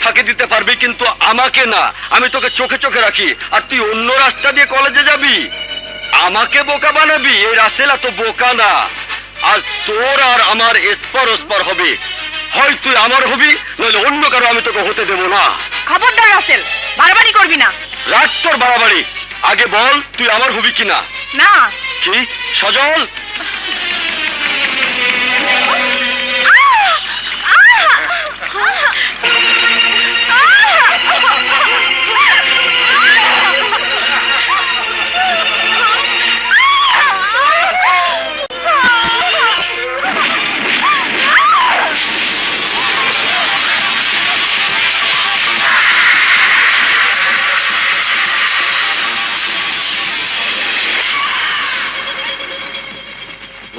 ফাঁকি দিতে পারবি, কিন্তু আমাকে না। আমি তোকে চোখে চোখে রাখি, আর তুই অন্য রাস্তা দিয়ে কলেজে যাবি, আমাকে বোকা বানাবি। এই রাসেল এত বোকা না। আর তোর আর আমার এসপর ওসপর হবে, হয় তুই আমার হবি, নইলে অন্য কারো আমি তোকে হতে দেবো না। খবরদার রাসেল, বাড়াবাড়ি করবি না। রাখ তোর বাড়াবাড়ি, আগে বল তুই আমার হবি কিনা। না। কি সজল?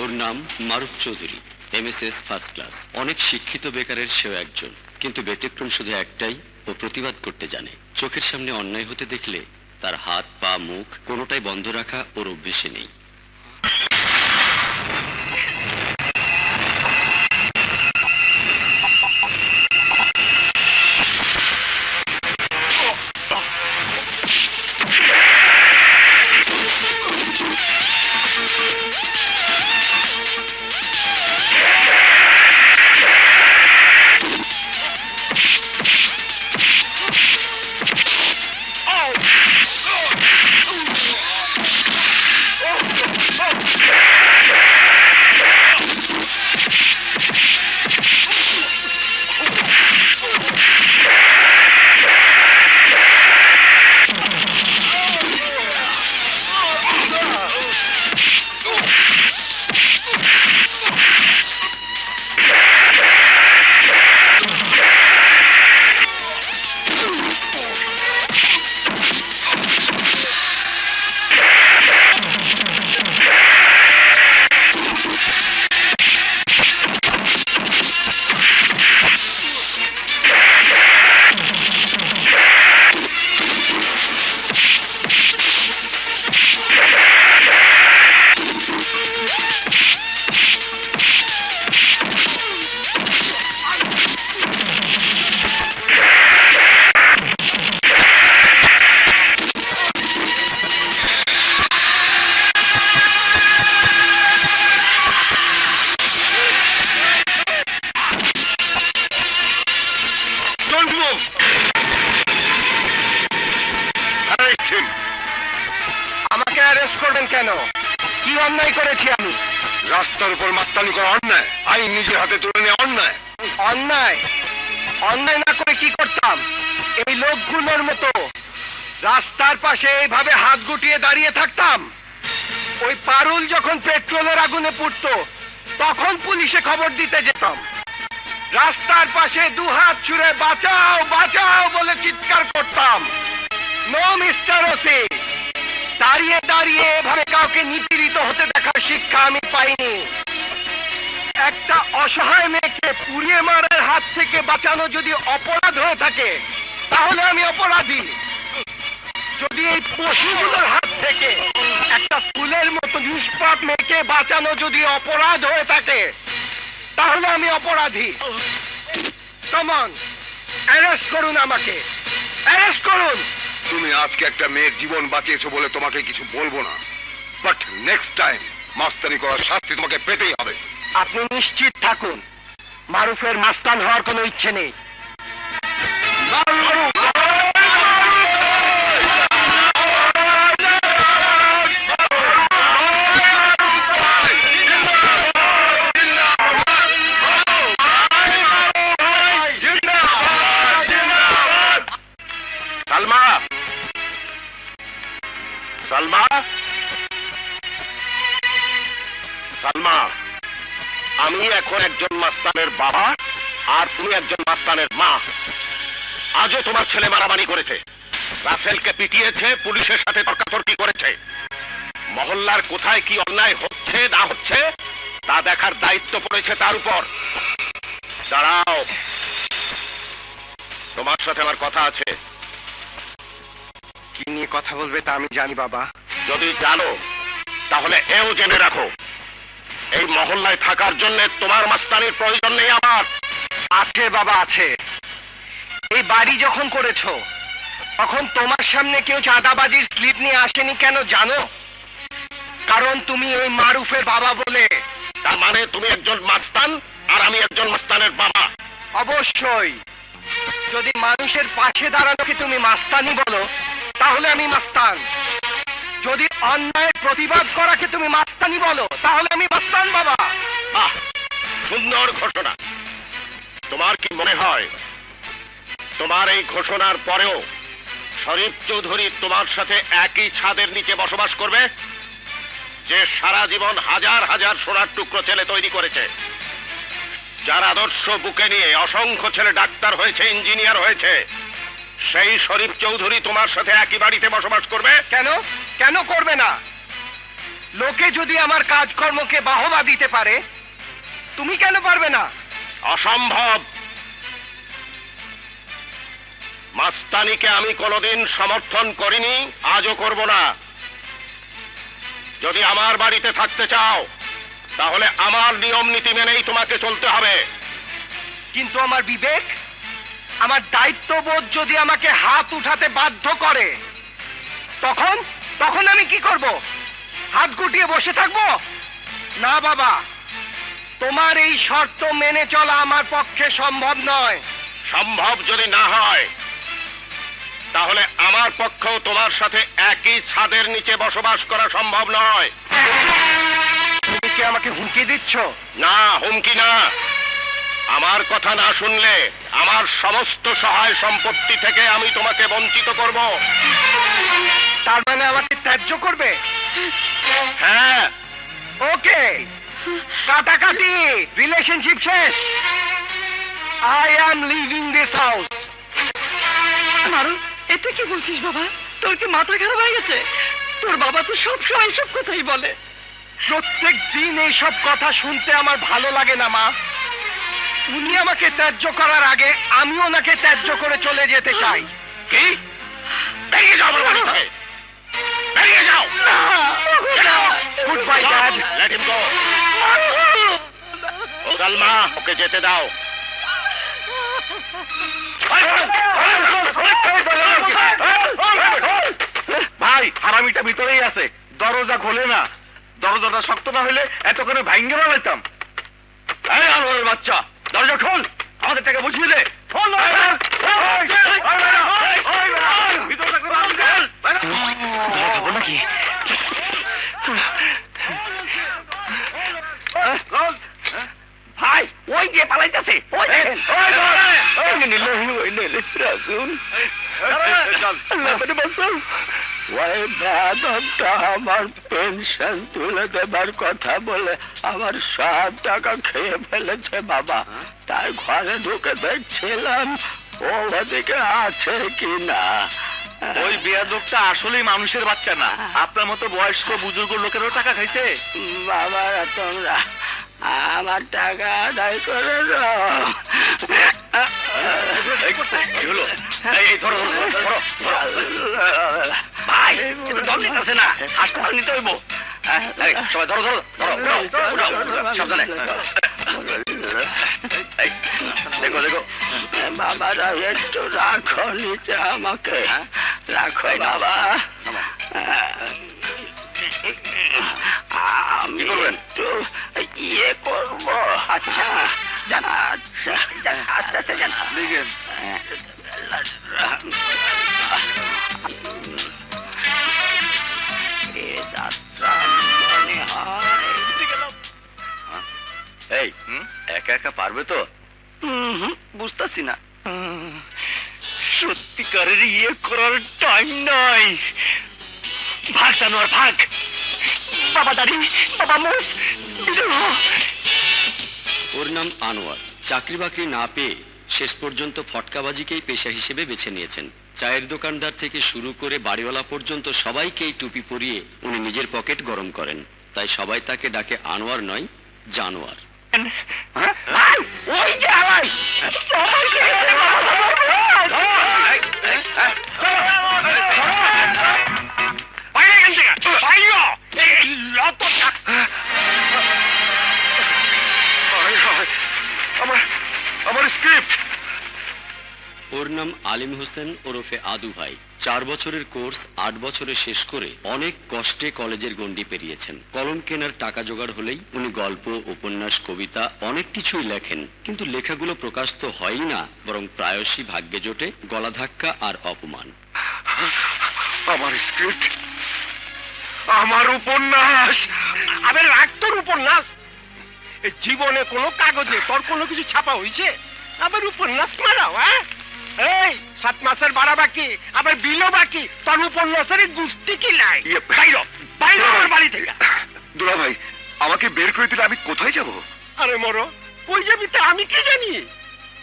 ওর নাম মারুফ চৌধুরী, এমএসএস ফার্স্ট ক্লাস। অনেক শিক্ষিত বেকারের সেও একজন, কিন্তু ব্যতিক্রম শুধু একটাই, ও প্রতিবাদ করতে জানে। চোখের সামনে অন্যায় হতে দেখলে তার হাত পা মুখ কোনোটাই বন্ধ রাখা ওর অভ্যেসে নেই। আমাকে অ্যারেস্ট করবেন কেন? কি অন্যায় করেছি আমি? রাস্তার উপর মাস্তানি করা অন্যায়, আইন নিজের হাতে তুলে নেওয়া অন্যায়। অন্যায়? অন্যায় না করে কি করতাম? এই লোকগুলোর মতো রাস্তার পাশে এইভাবে হাত গুটিয়ে দাঁড়িয়ে থাকতাম? ওই পারুল যখন পেট্রোলের আগুনে পুড়তো তখন পুলিশে খবর দিতে যেতাম। রাস্তার পাশে দুহাত ছুঁড়ে বাঁচাও বাঁচাও বলে চিৎকার করতাম। নো মিস্টার ওসি, দাঁড়িয়ে দাঁড়িয়ে এভাবে কাউকে নিপীড়িত হতে দেখার শিক্ষা আমি পাইনি। একটা অসহায় মেয়েকে পুড়িয়ে মারার হাত থেকে বাঁচানো যদি অপরাধ হয়ে থাকে তাহলে আমি অপরাধী। যদি এই পশুগুলোর হাত থেকে একটা ফুলের মতো নিষ্পাপ মেয়েকে বাঁচানো যদি অপরাধ হয়ে থাকে তাহলে আমি অপরাধী। কাম অন, অ্যারেস্ট করুন আমাকে, অ্যারেস্ট করুন। তুমি আজকে একটা মেয়ের জীবন বাঁচিয়েছো বলে তোমাকে কিছু বলবো না, বাট নেক্সট টাইম মাস্তানি করার শাস্তি তোমাকে পেতেই হবে। আপনি নিশ্চিত থাকুন, মারুফের মাস্তান হওয়ার কোনো ইচ্ছে নেই। সালমা, সালমা, সালমা, আমি এখন একজন মাস্তানের বাবা আর তুমি একজন মাস্তানের মা। আজও তোমার ছেলে মারামারি করেছে, রাসেলকে পিটিয়েছে, পুলিশের সাথে তর্কাতর্কি করেছে। মহল্লার কোথায় কি অন্যায় হচ্ছে না হচ্ছে তা দেখার দায়িত্ব পড়েছে তার উপর। দাঁড়াও, তোমার সাথে আমার কথা আছে। কি নিয়ে কথা বলবে তা আমি জানি বাবা। যদি জানো তাহলে এও জেনে রাখো, এই মহল্লায় থাকার জন্য তোমার মাস্তানির প্রয়োজন নেই আমার। আছে বাবা, আছে। এই বাড়ি যখন করেছো তখন তোমার সামনে কেউ চাঁদাবাজির স্লিপ নিয়ে আসেনি কেন জানো? কারণ তুমি ওই মারুফের বাবা বলে। তার মানে তুমি একজন মাস্তান আর আমি একজন মাস্তানের বাবা। অবশ্যই। যদি মানুষের পাশে দাঁড়ানোকে তুমি মাস্তানি বলো তাহলে আমি মাস্তান। যদি অন্যায়ের প্রতিবাদ করাকে তুমি মাস্তানি বলো তাহলে আমি মাস্তান বাবা। আহ, সুন্দর ঘোষণা। তোমার কি মনে হয় তোমার এই ঘোষণার পরেও শরীফ চৌধুরী তোমার সাথে একই ছাদের নিচে বসবাস করবে, যে সারা জীবন হাজার হাজার সোনার টুকরো ছেলে তৈরি করেছে, যার আদর্শ বুকে নিয়ে অসংখ্য ছেলে ডাক্তার হয়েছে, ইঞ্জিনিয়ার হয়েছে, সেই শরীফ চৌধুরী তোমার সাথে একই বাড়িতে বসবাস করবে? কেন কেন করবে না? লোকে যদি আমার কাজকর্মকে বাহবা দিতে পারে, তুমি কেন পারবে না? অসম্ভব। মাস্তানিকে আমি কোনোদিন সমর্থন করিনি, আজও করব না। যদি আমার বাড়িতে থাকতে চাও তাহলে আমার নিয়ম নীতি মেনেই তোমাকে চলতে হবে। কিন্তু আমার বিবেক, আমার দায়িত্ববোধ যদি আমাকে হাত উঠাতে বাধ্য করে, তখন তখন আমি কি করব? হাত গুটিয়ে বসে থাকবো? না বাবা, তোমার এই শর্ত মেনে চলা আমার পক্ষে সম্ভব নয়। সম্ভব যদি না হয় তাহলে আমার পক্ষেও তোমার সাথে একই ছাদের নিচে বসবাস করা সম্ভব নয়। তুমি কি আমাকে হুমকি দিচ্ছ? না, হুমকি না। আমার কথা না শুনলে আমার সমস্ত সহায় সম্পত্তি থেকে আমি তোমাকে বঞ্চিত করব। তার মানে আমাকে ত্যায্য করবে? হ্যাঁ। ওকে, কাটাকাটি, রিলেশনশিপ শেষ। I am living this house. Maru, এতে কি বলছিস বাবা? তোর কি মাথা খারাপ হয়ে গেছে? তোর বাবা তো সব সময় সব কথাই বলে। প্রত্যেক দিন এইসব কথা শুনতে আমার ভালো লাগে না মা। উনি আমাকে ত্যায্য করার আগে আমি ওনাকে ত্যায্য করে চলে যেতে চাই। কি? বেরিয়ে যাও আমার বাড়ি থেকে। বেরিয়ে যাও। Goodbye dad. Let him go. Salma, ওকে যেতে দাও। ভাই, হারামিটা ভিতরেই আছে, দরজা খোলে না। দরজাটা শক্ত না হলে এতক্ষণে ভাঙ্গে ফেলাইতাম। এই আনোয়ারের বাচ্চা, দরজা খোল, আমাদের টাকা বুঝিয়ে দে। নাকি ভাই, ওই যে পালাইতেছে। আমার পেনশন তুলে দেবার কথা বলে আমার সব টাকা খেয়ে ফেলেছে বাবা। তাই ঘরে ঢুকে দেখছিলাম ও ওদিকে আছে কিনা। ওই বেয়াদবটা আসলেই মানুষের বাচ্চা না, আপনার মতো বয়স্ক বুজুর্গ লোকেরও টাকা খাইছে। বাবারা, তোমরা আমার টাকা আদায় করে দাও। ভাই, এটা দম নিতেছে না, হাসপাতাল নিতে হইব। সবাই ধরো ধরো ধরো, সাবধানে। দেখো দেখো, বাবারা একটু রাখো নিচে আমাকে, রাখো বাবা। আমি একটু ইয়ে করবো। আচ্ছা জানা, আচ্ছা আস্তে আস্তে জানা। এই একা একা পারবে তো? বুঝতেছি না। সত্যিকারের ইয়ে করার টাইম নাই। ভাগ জানোয়ার, ভাগ। বাবা দাঁড়ি, বাবা মোষ। ওর নাম আনোয়ার। চাকরি বাকরি না পেয়ে শেষ পর্যন্ত ফটকাবাজিকেই পেশা হিসেবে বেছে নিয়েছেন। চায়ের দোকানদার থেকে শুরু করে বাড়িওয়ালা পর্যন্ত সবাইকেই টুপি পরিয়ে উনি নিজের পকেট গরম করেন। তাই সবাই তাকে ডাকে আনোয়ার নয়, জানোয়ার। ওই যে আলাই আমার স্ক্রিপ্ট। ওর নাম আলিম হোসেন ওরফে আদু ভাই। 4 বছরের কোর্স 8 বছরে শেষ করে অনেক কষ্টে কলেজের গণ্ডি পেরিয়েছেন। কলম কেনার টাকা জোগাড় হলেই উনি গল্প, উপন্যাস, কবিতা অনেক কিছুই লেখেন, কিন্তু লেখাগুলো প্রকাশ তো হয়ই না, বরং প্রায়শই ভাগ্যে জোটে গলা ধাক্কা আর অপমান। আমার স্ক্রিপ্ট, আমার উপন্যাস। আবে রাখ তোর উপন্যাস। এই জীবনে কোনো কাগজে তোর কোনো কিছু ছাপা হয়েছে? আবার উপন্যাস মারাও, হ্যাঁ? এই 7 মাসের ভাড়া বাকি, আবার বিলও বাকি, তোর উপন্যাসের গুষ্টি কি লাই? বাইরো বাইরো আমার বাড়ি থেকে। দুলা ভাই, আমাকে বের করে দিলে আমি কোথায় যাব? আরে মরো, কই যাবি তা আমি কি জানি?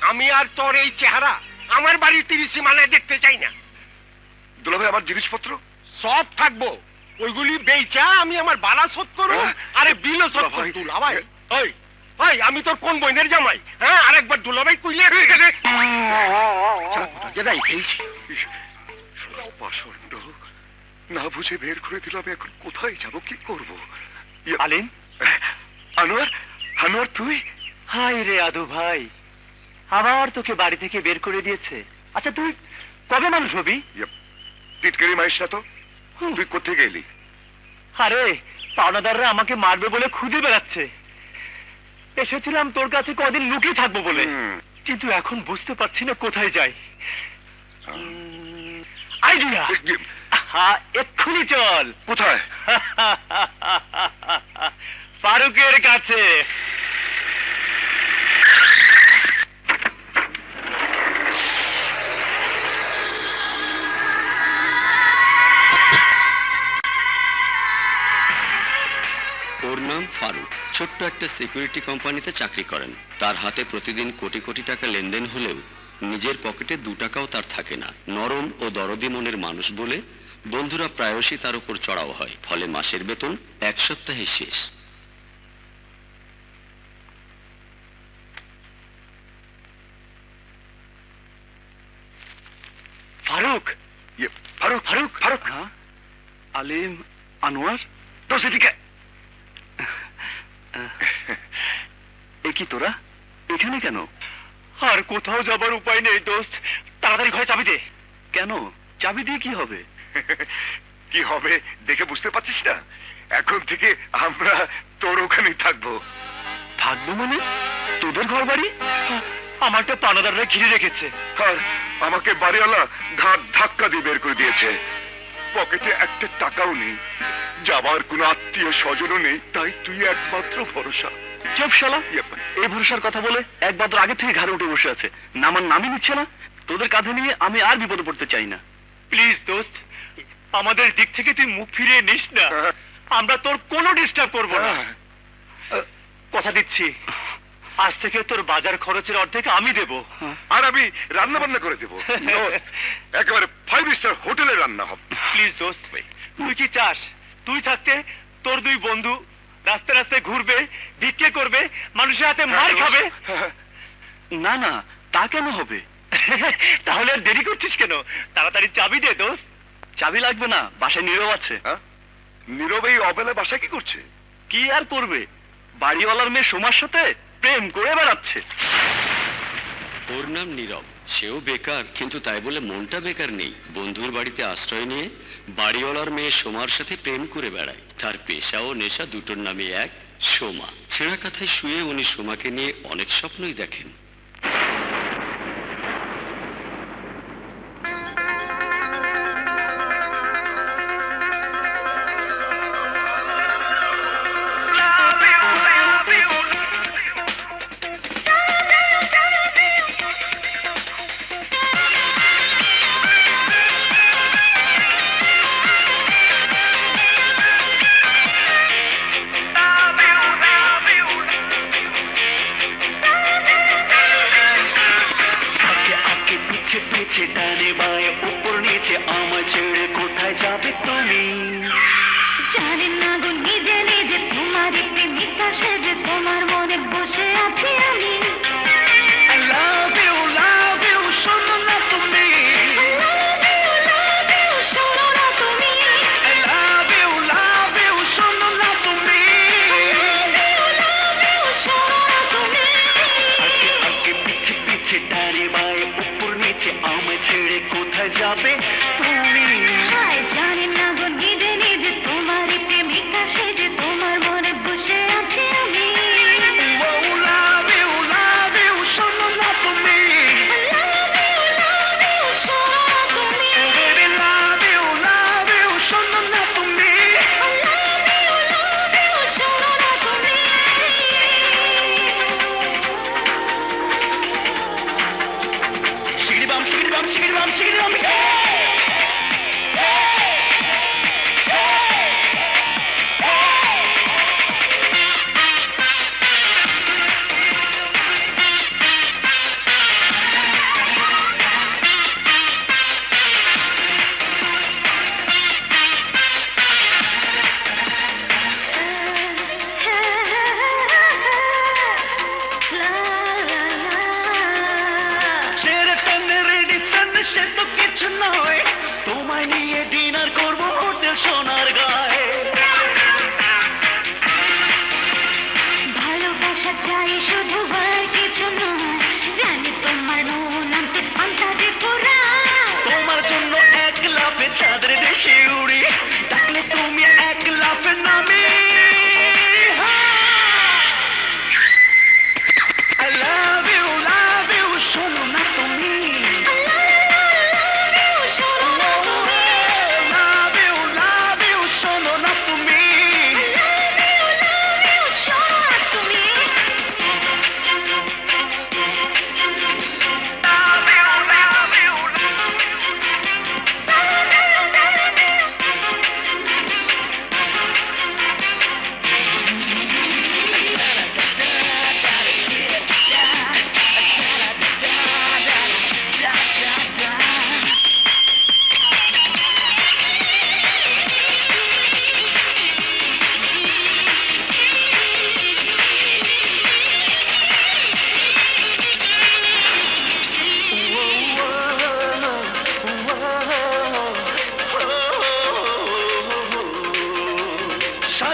আমি আর তোর এই চেহারা আমার বাড়ির 30 সীমানায় দেখতে চাই না। দুলা ভাই, আমার জিনিসপত্র সব থাকবো, ওইগুলি বেচা আমি আমার ভাড়া শোধ করবো, আরে বিলও শোধ করবো। দুলা ভাই, ওই ওই আমি তোর কোন বইনের জামাই? হ্যাঁ, আরেকবার দুলা ভাই কইলে পাষণ্ড, না বুঝে বের করে দিল। আমি এখন কোথায় যাব, কি করব? আলিম, আনোয়ার, আনোয়ার তুই? হাই রে আদু ভাই, আবার তোকে বাড়ি থেকে বের করে দিয়েছে। আচ্ছা তুই কবে মানুষ হবি? টিটকারি মাইস না তো, তুই কোথায় গেলি? আরে পাওনাদাররা আমাকে মারবে বলে খুঁজে বেড়াচ্ছে। এসেছিলাম তোর কাছে কদিন লুকিয়ে থাকবো বলে, কিন্তু এখন বুঝতে পারছি না কোথায় যাই। আইডিয়া, হ্যাঁ এক্ষুনি চল। কোথায়? ফারুকের কাছে। ওর নাম ফারুক। ছোট্ট একটা সিকিউরিটি কোম্পানিতে চাকরি করেন। তার হাতে প্রতিদিন কোটি কোটি টাকা লেনদেন হলেও নিজের পকেটে 2 টাকাও তার থাকে না। নরম ও দরদি মনের মানুষ বলে বন্ধুরা প্রায়শই তার উপর চড়াও হয়, ফলে মাসের বেতন 1 সপ্তাহে শেষ। ফারুক, ফারুক, ফারুক, ফারুক। আলিম, আনোয়ার, তো সেদিকে এ কি তোরা এখানে কেন? আর কোথাও যাবার উপায় নেই দোস্ত, তাড়াতাড়ি ঘরে চাবি দে। কেন? চাবি দিয়ে কি হবে? কি হবে দেখে বুঝতে পারছিস না? এখন থেকে আমরা তোর ওখানেই থাকবো। থাকবো মানে? তোদের ঘর বাড়ি? আমারটা পানাদাররা ঘিরে রেখেছে। আর আমাকে বাড়িওয়ালা ঘাট ধাক্কা দিয়ে বের করে দিয়েছে। পকেটে একটা টাকাও নেই, যাবার কোনো আত্মীয় স্বজনও নেই, তাই তুই একমাত্র ভরসা। চুপ শালা, এই ভরসার কথা বলে এক বদর আগে থেকে ঘাড়ে উঠে বসে আছে, নামার নামই নিচ্ছে না। তোদের কাঁধে নিয়ে আমি আর বিপদে পড়তে চাই না। প্লিজ দোস্ত, আমাদের দিক থেকে তুই মুখ ফিরিয়ে নিস না। আমরা তোর কোনো ডিস্টার্ব করব না, কথা দিচ্ছি। আজ থেকে তোর বাজার খরচের অর্ধেক আমি দেব, আর আমি রান্না বান্না করে দেবো। একেবারে 5 স্টার হোটেলে রান্না হবে। প্লিজ দোস্ত, তুই কি চাস তুই থাকতে তোর 2 বন্ধু রাস্তায় রাস্তায় ঘুরবে, ভিক্ষে করবে, মানুষের হাতে মার খাবে? না না, তা কেন হবে? তাহলে আর দেরি করছিস কেন? তাড়াতাড়ি চাবি দে দোস্ত। চাবি লাগবে না, বাসায় নীরব আছে। নীরব এই অবেলায় বাসায় কি করছে? কি আর করবে, বাড়িওয়ালার মেয়ে সোমার সাথে প্রেম করে বেড়াচ্ছে। ওর নাম নীরব। সেও বেকার, কিন্তু তাই বলে মনটা বেকার নেই। বন্ধুর বাড়িতে আশ্রয় নিয়ে বাড়িওয়ালার মেয়ে সোমার সাথে প্রেম করে বেড়ায়। তার পেশা ও নেশা দুটোর নামে এক, সোমা। ছেঁড়া কাঁথায় শুয়ে উনি সোমাকে নিয়ে অনেক স্বপ্নই দেখেন।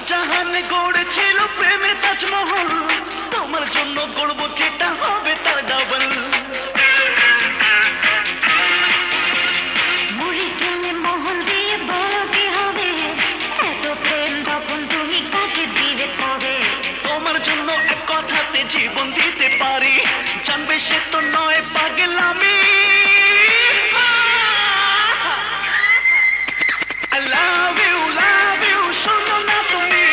শাহজাহান গড়েছিল প্রেমের তাজমহল, তোমার জন্য গড়বো যেটা হবে তার ডাবল। মুড়ি কিনে মহল দিয়ে বড় কি হবে, এত প্রেম তখন তুমি কাকে দিবে তবে? তোমার জন্য এক কথাতে জীবন দিতে পারি, জানবে সে তো নয় পাগলামি। I love you, শোনো না তুমি।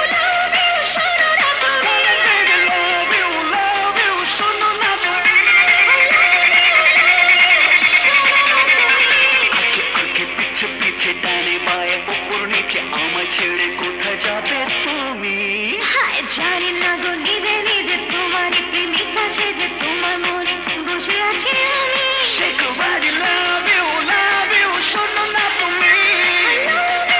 Love you, শোনো না তুমি। Love you, শোনো না তুমি। আগে আগে পিছে পিছে ডানে বায়ে উপর নিচে আমায় ছেড়ে কোথায় যাবে তুমি? হায় জানি না গো নিবে নিবে তোমারই প্রেমিকা সেজে তোমার মনে বসে আছি আমি। সে কুমারী love you, শোনো না তুমি। Love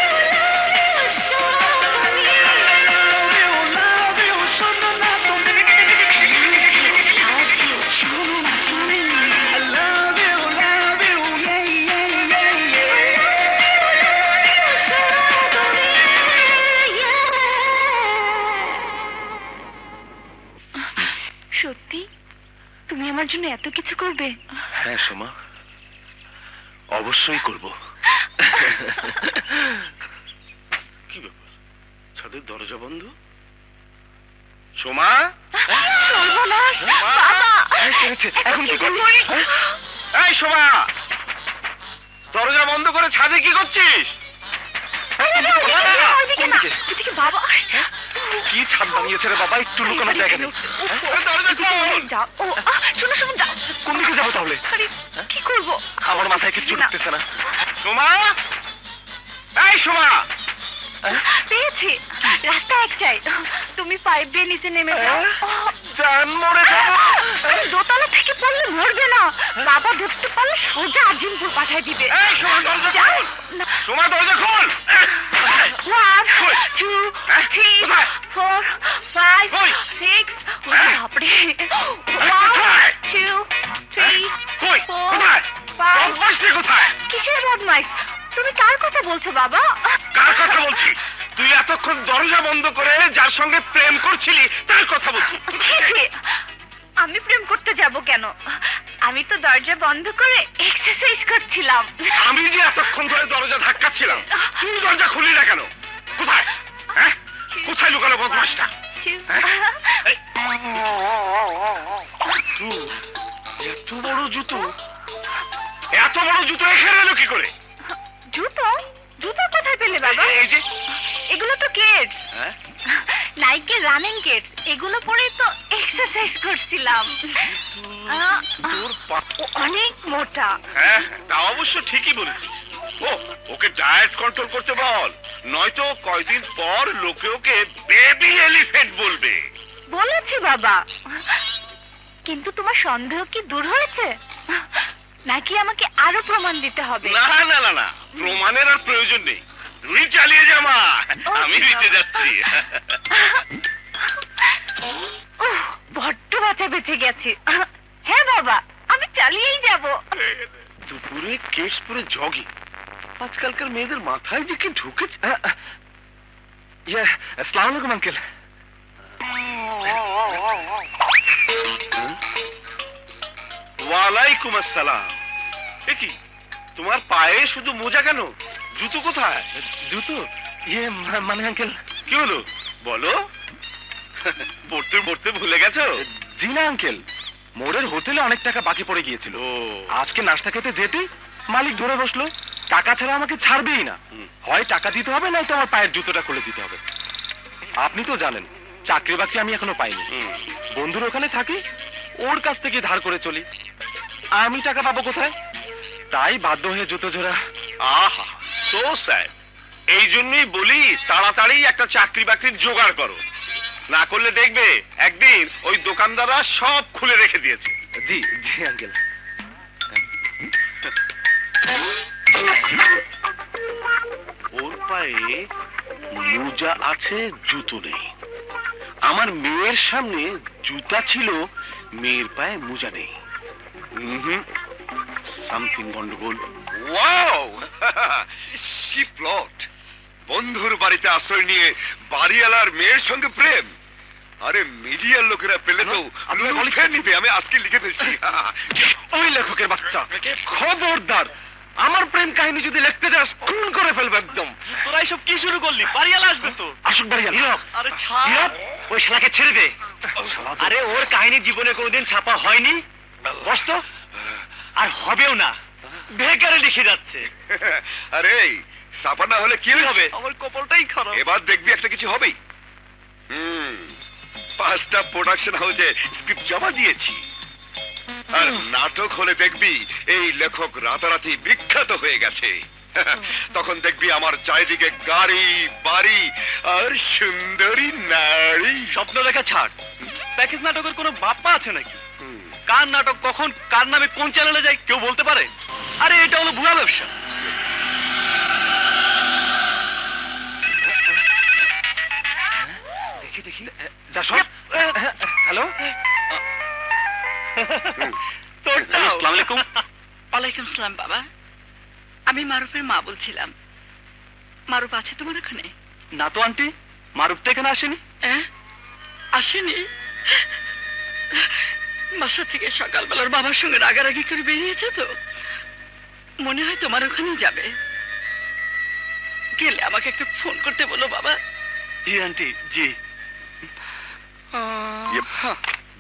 you, শোনো না তুমি। I love you, yeah, yeah, yeah, yeah. সত্যি তুমি আমার জন্য এত কিছু করবে? হ্যাঁ সোমা, অবশ্যই করব। কি ব্যাপার, ছাদের দরজা বন্ধ? সোমা, সর্বনাশ! মা! বাবা! এখন কি করবি? এই সোমা, দরজা বন্ধ করে ছাদে কি করছিস? ওইদিকে না, ওইদিকে বাবা! কি ছাদ বানিয়েছে রে বাবা, একটু লুকানোর জায়গা নেই। দরজা খোল। যাও। ও, শোনো শোনো, যাও। কোন দিকে যাবো তাহলে? আরে, কি করবো? আমার মাথায় কিছু ঢুকতেছে না। সোমা, এই সোমা! পেয়েছি, রাস্তা একটাই, তুমি পাইপ দিয়ে নিচে নেমে যাও। জান মরে যাবো। তুমি দোতলা থেকে পড়লে মরবে না, বাবা ধরতে পারলে সোজা আজিমপুর পাঠায় দিবে। এই সোমা, দরজা যাও। খোল। সোমা, দরজা খোল। 1, কই? 2, হ্যাঁ? 3, কোথায়? 4, 5, কই? 6, হ্যাঁ? বাপরে। 1, কোথায়? 2, 3, কই? 4, কোথায়? 5। বদমাইশটা কোথায়? কিসের বদমাইশ? তুমি কার কথা বলছো বাবা? কার কথা বলছি? তুই এতক্ষণ দরজা বন্ধ করে যার সঙ্গে প্রেম করছিলি তার কথা বলছি। ছি, ছি, আমি প্রেম করতে যাব কেন? আমি তো দরজা বন্ধ করে এক্সারসাইজ করছিলাম। আমি যে এতক্ষণ ধরে দরজা ধাক্কাচ্ছিলাম, তুই দরজা খুলি না কেন? কোথায়? হ্যাঁ? কোথায় লুকানো বদমাসটা? এই, এত বড় জুতো, এত বড় জুতো এখানে এলো কি করে? জুতো? জুতো কোথায় পেলে বাবা? এই যে, এগুলো তো কেডস, হ্যাঁ? নাইকের রানিং কেডস। এগুলো পরে তো এক্সারসাইজ করছিলাম। তোর পা- ও অনেক মোটা। হ্যাঁ, তা অবশ্য ঠিকই বলেছিস। ও, ওকে ডায়েট কন্ট্রোল করতে বল, নয়তো কয়দিন পর লোকে ওকে বেবি এলিফ্যান্ট বলবে। বলেছি বাবা, কিন্তু তোমার সন্দেহ কি দূর হয়েছে, নাকি আমাকে আরো প্রমাণ দিতে হবে? না না না না, প্রমাণের আর প্রয়োজন নেই। তুই চালিয়ে যা মা, আমি নিতে যাচ্ছি। উহ, বড্ড বাঁচা বেঁচে গেছি। হ্যাঁ বাবা, আমি চালিয়েই যাব। দুপুরে কেস পরে জগিং, আজকালকার মেয়েদের মাথায় যে কি ঢুকেছে। আসসালামু আলাইকুম আঙ্কেল। ওয়ালাইকুম আসসালাম। এ কি, তোমার পায়ে শুধু মোজা কেন? জুতো কোথায়? জুতো? মানে আঙ্কেল, কি হলো বলো? পড়তে পড়তে ভুলে গেছো? জি না আঙ্কেল, মোড়ের হোটেলে অনেক টাকা বাকি পড়ে গিয়েছিল। ও, আজকে নাস্তা খেতে যেতেই মালিক ধরে বসলো, টাকা ছাড়া আমাকে ছাড়বেই না। হুম। হয় টাকা দিতে হবে, নয়তো আমার পায়ের জুতোটা খুলে দিতে হবে। আপনি তো জানেন চাকরি বাকরি আমি এখনো পাইনি। হুম। বন্ধুর ওখানে থাকি, ওর কাছ থেকে ধার করে চলি। আমি টাকা পাবো কোথায়? তাই বাধ্য হয়ে জুতো জোড়া। আহা, সো স্যাড। এই জন্যই বলি তাড়াতাড়ি একটা চাকরি বাকরির জোগাড় করো, না করলে দেখবে একদিন ওই দোকানদাররা সব খুলে রেখে দিয়েছে। জি জি আঙ্কেল। ওর পায়ে মোজা আছে, জুতো নেই। আমার মেয়ের সামনে জুতা ছিল, মেয়ের পায়ে মোজা নেই। সামথিং গন্ডগোল। ওয়াও, কি প্লট! বন্ধুর বাড়িতে আশ্রয় নিয়ে বাড়িওয়ালার মেয়ের সঙ্গে প্রেম? আরে মিডিয়ার লোকেরা পেলে তো লিখে নিবে। আমি আজকে লিখে ফেলছি। ওই লেখকের বাচ্চা, খবরদার! আমার প্রেম কাহিনী যদি লিখতে যাস খুন করে ফেলবো একদম। তোরা এসব কি শুরু করলি? বাড়িয়ালা আসবে তো। আসুক বাড়িওয়ালা। আরে ছাড়। ওই শালাকে ছেড়ে দে। আরে ওর কাহিনী জীবনে কোনোদিন ছাপা হয়নি, বস তো, আর হবেও না। বেকারে লিখে যাচ্ছে। আরে সাপা না হলে কি হবে? আমার কপালটাই খারাপ। এবার দেখবি একটা কিছু হবেই। 5টা প্রোডাকশন হাউসে স্ক্রিপ্ট জমা দিয়েছি। আর নাটক হলে দেখবি এই লেখক রাতারাতি বিখ্যাত হয়ে গেছে। তখন দেখবি আমার চারিদিকে গাড়ি বাড়ি আর সুন্দরী নারী। স্বপ্ন দেখা ছাড়। প্যাকেজ নাটকের কোনো বাপ্পা আছে নাকি? কার নাটক কখন কার নামে কোন চ্যানেলে যায় কেউ বলতে পারে? আরে এটা হলো ভুয়া ব্যবসা। দেখি দেখি, হ্যালো, আসসালামু আলাইকুম। ওয়ালাইকুম সালাম বাবা। আমি মারুফের মা বলছিলাম। মারুফ আছে তোমার ওখানে? না তো আন্টি, মারুফ তো এখানে আসেনি। আসেনি? বাসা থেকে সকালবেলার বাবার সঙ্গে রাগারাগি করে বেরিয়েছে তো, মনে হয় তোমার ওখানেই যাবে। গেলে আমাকে একটা ফোন করতে বলো বাবা। জি আন্টি, জি।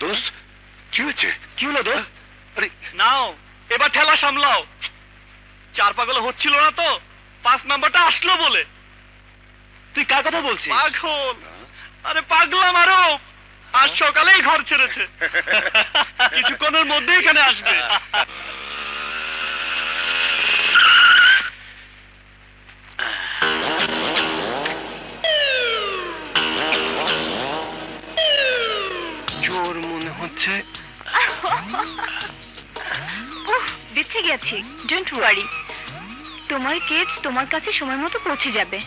দোস্ত কি হয়েছে? কি হলো দোস্ত? আরে নাও এবার ঠেলা সামলাও। চার পাগল হচ্ছিল না তো, 5 নাম্বারটা আসলো বলে। তুই কার কথা বলছিস? পাগল? আরে পাগলা মারুফ আজ সকালেই ঘর ছেড়েছে। কিছুক্ষণের মধ্যে এখানে আসবে। চোর মনে হচ্ছে। বেঁচে গেছি, ডোন্ট ওয়ারি। তোমার কেস তোমার কাছে সময় মতো পৌঁছে যাবে।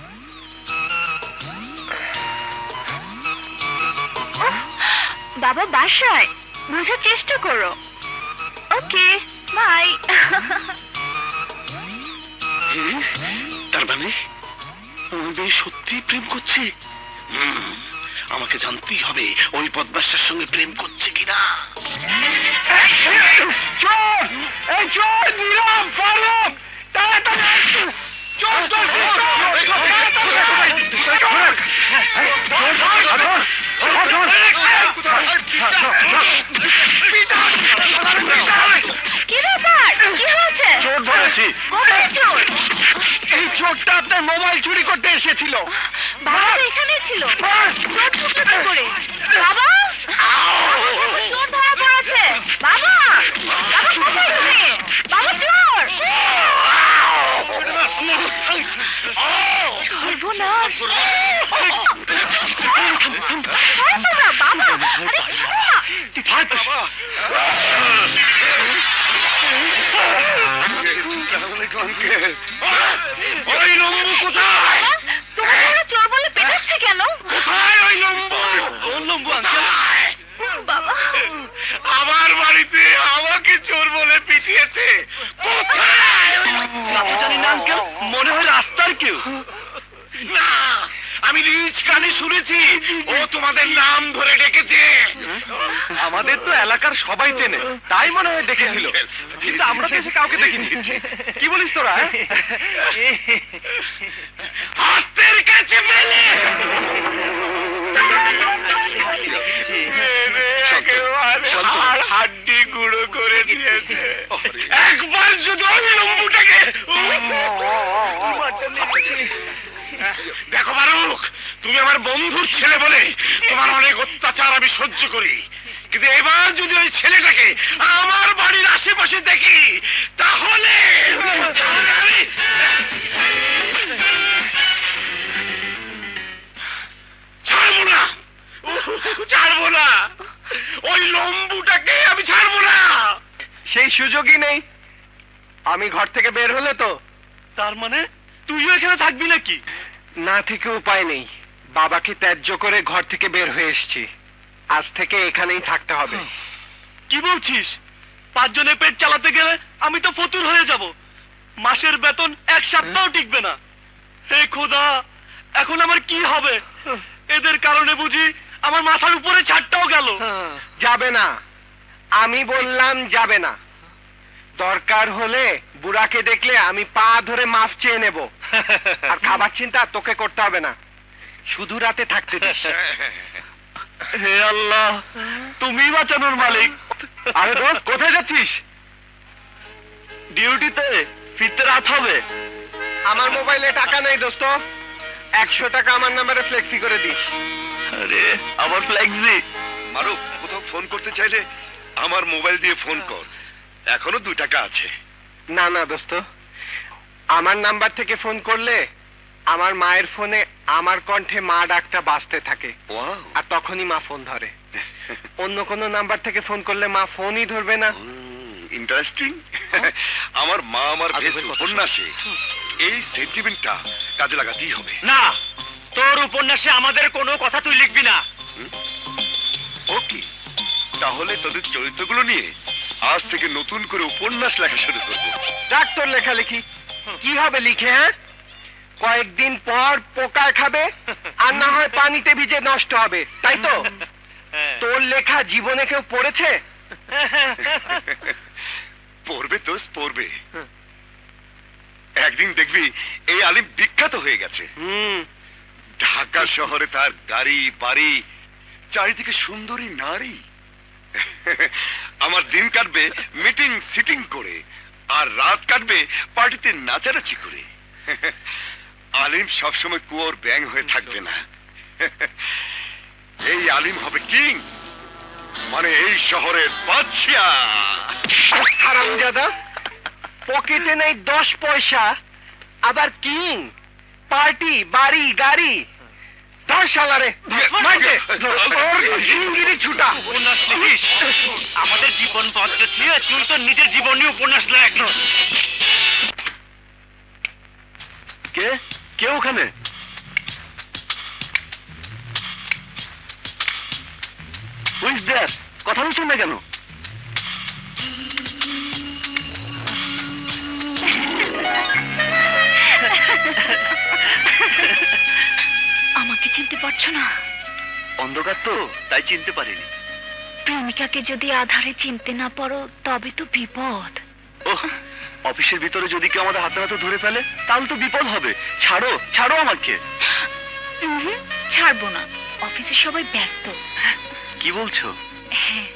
বাবা বাসায়, বোঝার চেষ্টা করো। Okay bye. তার মানে আমি সত্যি প্রেম করছি? আমাকে জানতেই হবে ওই বদমাসটার সঙ্গে প্রেম করছে কিনা। চোর! এই চোর! নীরব, ফারুক! তাড়াতাড়ি! চোর, চোর, চোর! কি ব্যাপার? কি হয়েছে? চোর ধরেছি। কোথায় চোর? এই চোরটা আপনার মোবাইল চুরি করতে এসেছিল। বাবা তো এখানেই ছিল। চোর ঢুকলো কি করে? বাবা, চোর ধরা পড়েছে। বাবা, বাবা কোথায় তুমি? বাবা চোর! সর্বনাশ! ভয় পেও না, বাবা। আরে ছোড়া! ওই লম্বু কোথায়? তোমাকে ওরা চোর বলে পেটাচ্ছে কেন? কোথায় ওই লম্বু? কোন লম্বু আঙ্কেল? বাবা, আমার বাড়িতে আমাকে চোর বলে পিটিয়েছে। কোথায়? না তো জানি না আঙ্কেল, মনে হয় রাস্তার কেউ। না, আমি নিজ কানে শুনেছি ও তোমাদের নাম ধরে ডেকেছে। আমাদের তো এলাকার সবাই চেনে, তাই মনে হয় দেখেছিল, কিন্তু আমরা তো এসে কাউকে দেখিনি। কি বলিস তোরা? হাতের কাছে পেলে হাড্ডি গুঁড়ো করে দিয়েছে। একবার শুধু ওই লম্বুটাকে দেখো বারুক, তুমি আমার বন্ধুর ছেলে বলে তোমার অনেক অত্যাচার আমি সহ্য করি, কিন্তু এবার যদি ওই ছেলেটাকে আমার বাড়ির আশেপাশে দেখি তাহলে আমি ছাড়বো না, ছাড়বো না। ওই লম্বুটাকে আমি ছাড়বো না। সেই সুযোগই নেই। আমি ঘর থেকে বের হলে তো তার মানে তুইও এখানে থাকবি নাকি? না থেকে উপায় নেই। বাবাকে ত্যায্য করে ঘর থেকে বের হয়ে এসেছি। আজ থেকে এখানেই থাকতে হবে। কি বলছিস? 5 জনের পেট চালাতে গেলে আমি তো ফতুর হয়ে যাব। মাসের বেতন 1 সপ্তাহ টিকবে না। হে খোদা, এখন আমার কি হবে? এদের কারণে বুঝি আমার মাথার উপরে ছাদটাও গেল। যাবে না, আমি বললাম যাবে না। দরকার হলে বুড়াকে দেখলে আমি পা ধরে মাফ চেয়ে নেব। আর খাবার চিন্তা তোকে করতে হবে না, শুধু রাতে থাকতে দিস। হে আল্লাহ, তুমি বাঁচানোর মালিক। আরে দোস্ত, কোথায় যাচ্ছিস? ডিউটিতে, ফিরতে রাত হবে। আমার মোবাইলে টাকা নেই দোস্ত, 100 টাকা আমার নাম্বারে ফ্লেক্সি করে দিস। আরে আবার ফ্লেক্সি? মারুফ, কোথাও ফোন করতে চাইলে আমার মোবাইল দিয়ে ফোন কর, এখনো 2 টাকা আছে। না না দোস্ত, আমার নাম্বার থেকে ফোন করলে আমার মায়ের ফোনে আমার কণ্ঠে মা ডাকটা বাজতে থাকে, ওয়াও, আর তখনই মা ফোন ধরে। অন্য কোনো নাম্বার থেকে ফোন করলে মা ফোনই ধরবে না। ইন্টারেস্টিং। আমার মা আমার বেশ উপন্যাসে এই সেন্টিমেন্টটা কাজে লাগাতেই হবে। না, তোর উপন্যাসে আমাদের কোনো কথা তুই লিখবি না। ওকে, তাহলে তোদের চরিত্রগুলো নিয়ে আজ থেকে নতুন করে উপন্যাস লেখা শুরু করবো। ডাক তোর লেখালেখি কি হবে লিখে? হ্যাঁ, কয়েকদিন পর পোকা খাবে, আর না হয় পানিতে ভিজে নষ্ট হবে, তাই তো? তোর লেখা জীবনে কেউ পড়েছে? পড়বে তো, পড়বে। একদিন দেখবি এই আলিম বিখ্যাত হয়ে গেছে। ঢাকা শহরে তার গাড়ি বাড়ি, চারিদিকে সুন্দরী নারী। আমার দিন কাটবে মিটিং সিটিং করে, আর রাত কাটবে পার্টিতে নাচানাচি করে। আলিম সবসময় কুয়োর ব্যাং হয়ে থাকবে না। এই আলিম হবে কিং, মানে এই শহরের বাদশা। হারামজাদা, পকেটে নেই 10 পয়সা, আবার কিং, পার্টি, বাড়ি, গাড়ি। ধর শালারে, মাইরে, ওর ইংরেজি ছুটা। উপন্যাস লিখিস? আমাদের জীবন পদ্ধতি নিয়ে তুই তো নিজের জীবন নিয়ে উপন্যাস লেখ। কে কে ওখানে? হুইজ দেয়ার? কথা বলছেন না কেন? আমাকে চিনতে পারছো না? অন্ধকার তো, তাই চিনতে পারিনি। প্রেমিকাকে যদি আধারে চিনতে না পারো তবে তো বিপদ। ওহ, অফিসের ভিতরে যদি কেউ আমাদের হাতে হাতে ধরে ফেলে তাহলে তো বিপদ হবে। ছাড়ো ছাড়ো আমাকে। ছাড়বো না, অফিসে সবাই ব্যস্ত। কি বলছো? হ্যাঁ।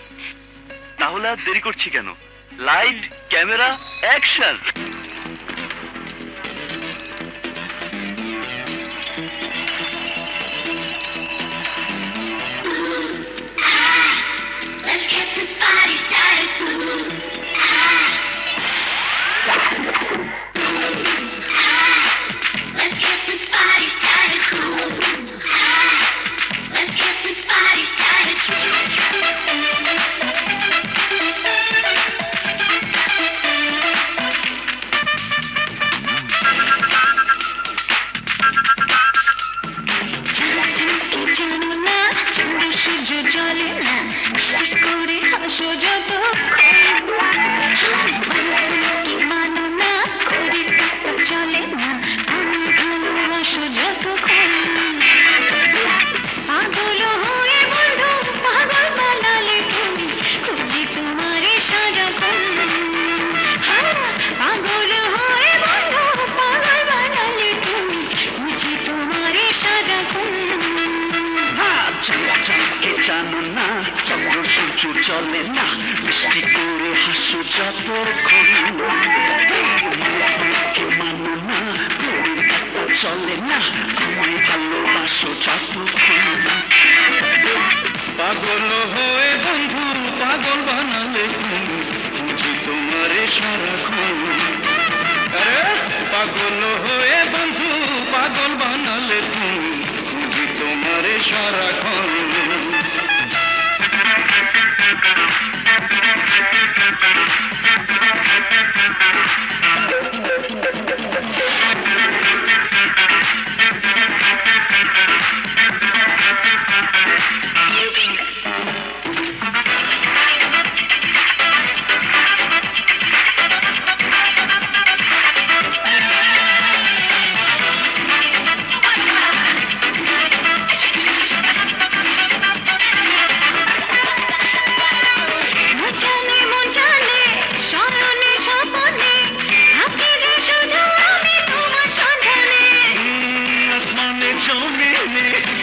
তাহলে আর দেরি করছি কেন? Light, camera, action! Let's get this party started. Let's get this party started. Let's get this party জানো না, চন্দ্র সূর্য জ্বলে না, বৃষ্টি করে হাসো যত মানো না, ঘড়ির কাঁটা চলে না, আমি ভালোবাসো যতক্ষণ। পাগল হয়ে বন্ধু পাগল বানালে তুমি, খুঁজি তোমারে সারাক্ষণ। পাগল হয়ে বন্ধু পাগল বানালে তুমি, খুঁজি তোমারে সারাক্ষণ। কে জানো না, চন্দ্র সূর্য চলে না, বৃষ্টি করে হাসো যতক্ষণ। কে মানো না, ঘড়ির কাঁটা চলে না, আমায় ভালোবাসো যতক্ষণ। পাগল হয়ে বন্ধু পাগল বানালে তুমি, খুঁজি তোমারে সারাক্ষণ। আরে পাগল হয়ে বন্ধু পাগল বানালে তুমি, খুঁজি তোমারে সারাক্ষণ।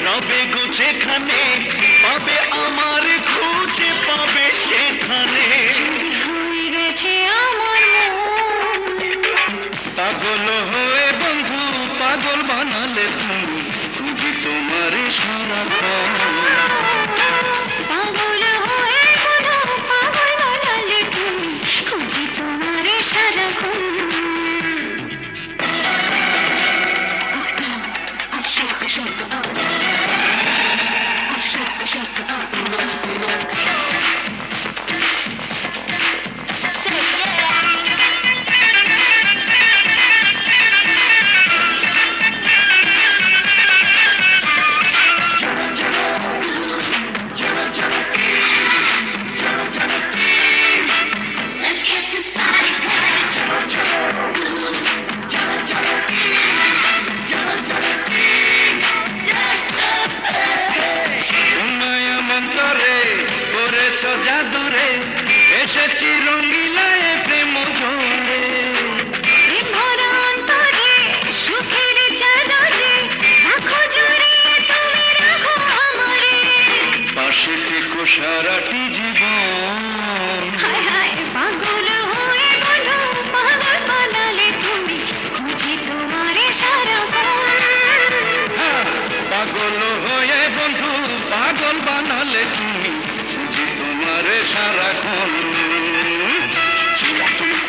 রবে গো যেখানে পাবে আমার খুঁজে পাবে সেখানে হয়ে গেছে আমার মন পাগল হয়ে বন্ধু পাগল বানালে তুমি খুঁজি তোমার সারাক্ষণ পাগল হয়ে বলো পাগল বানালে তুমি খুঁজি তোমার সারাক্ষণ উন্নয় মন্তরে করেছ জাদুরে এসেছি রঙ্গিলায় প্রেম ঝরে ভরা অন্তরে সুখের চাদরে রাখো জড়িয়ে তুমি রাখো আমারে পাশে থেকো সারাটি জীবন হায় হায় পাগল হয়ে বলো পাগল বানালে তুমি খুঁজি তোমারে সারাক্ষণ পাগল হয়ে বন্ধু পাগল বানালে তুমি খুঁজি তোমার সারাক্ষণ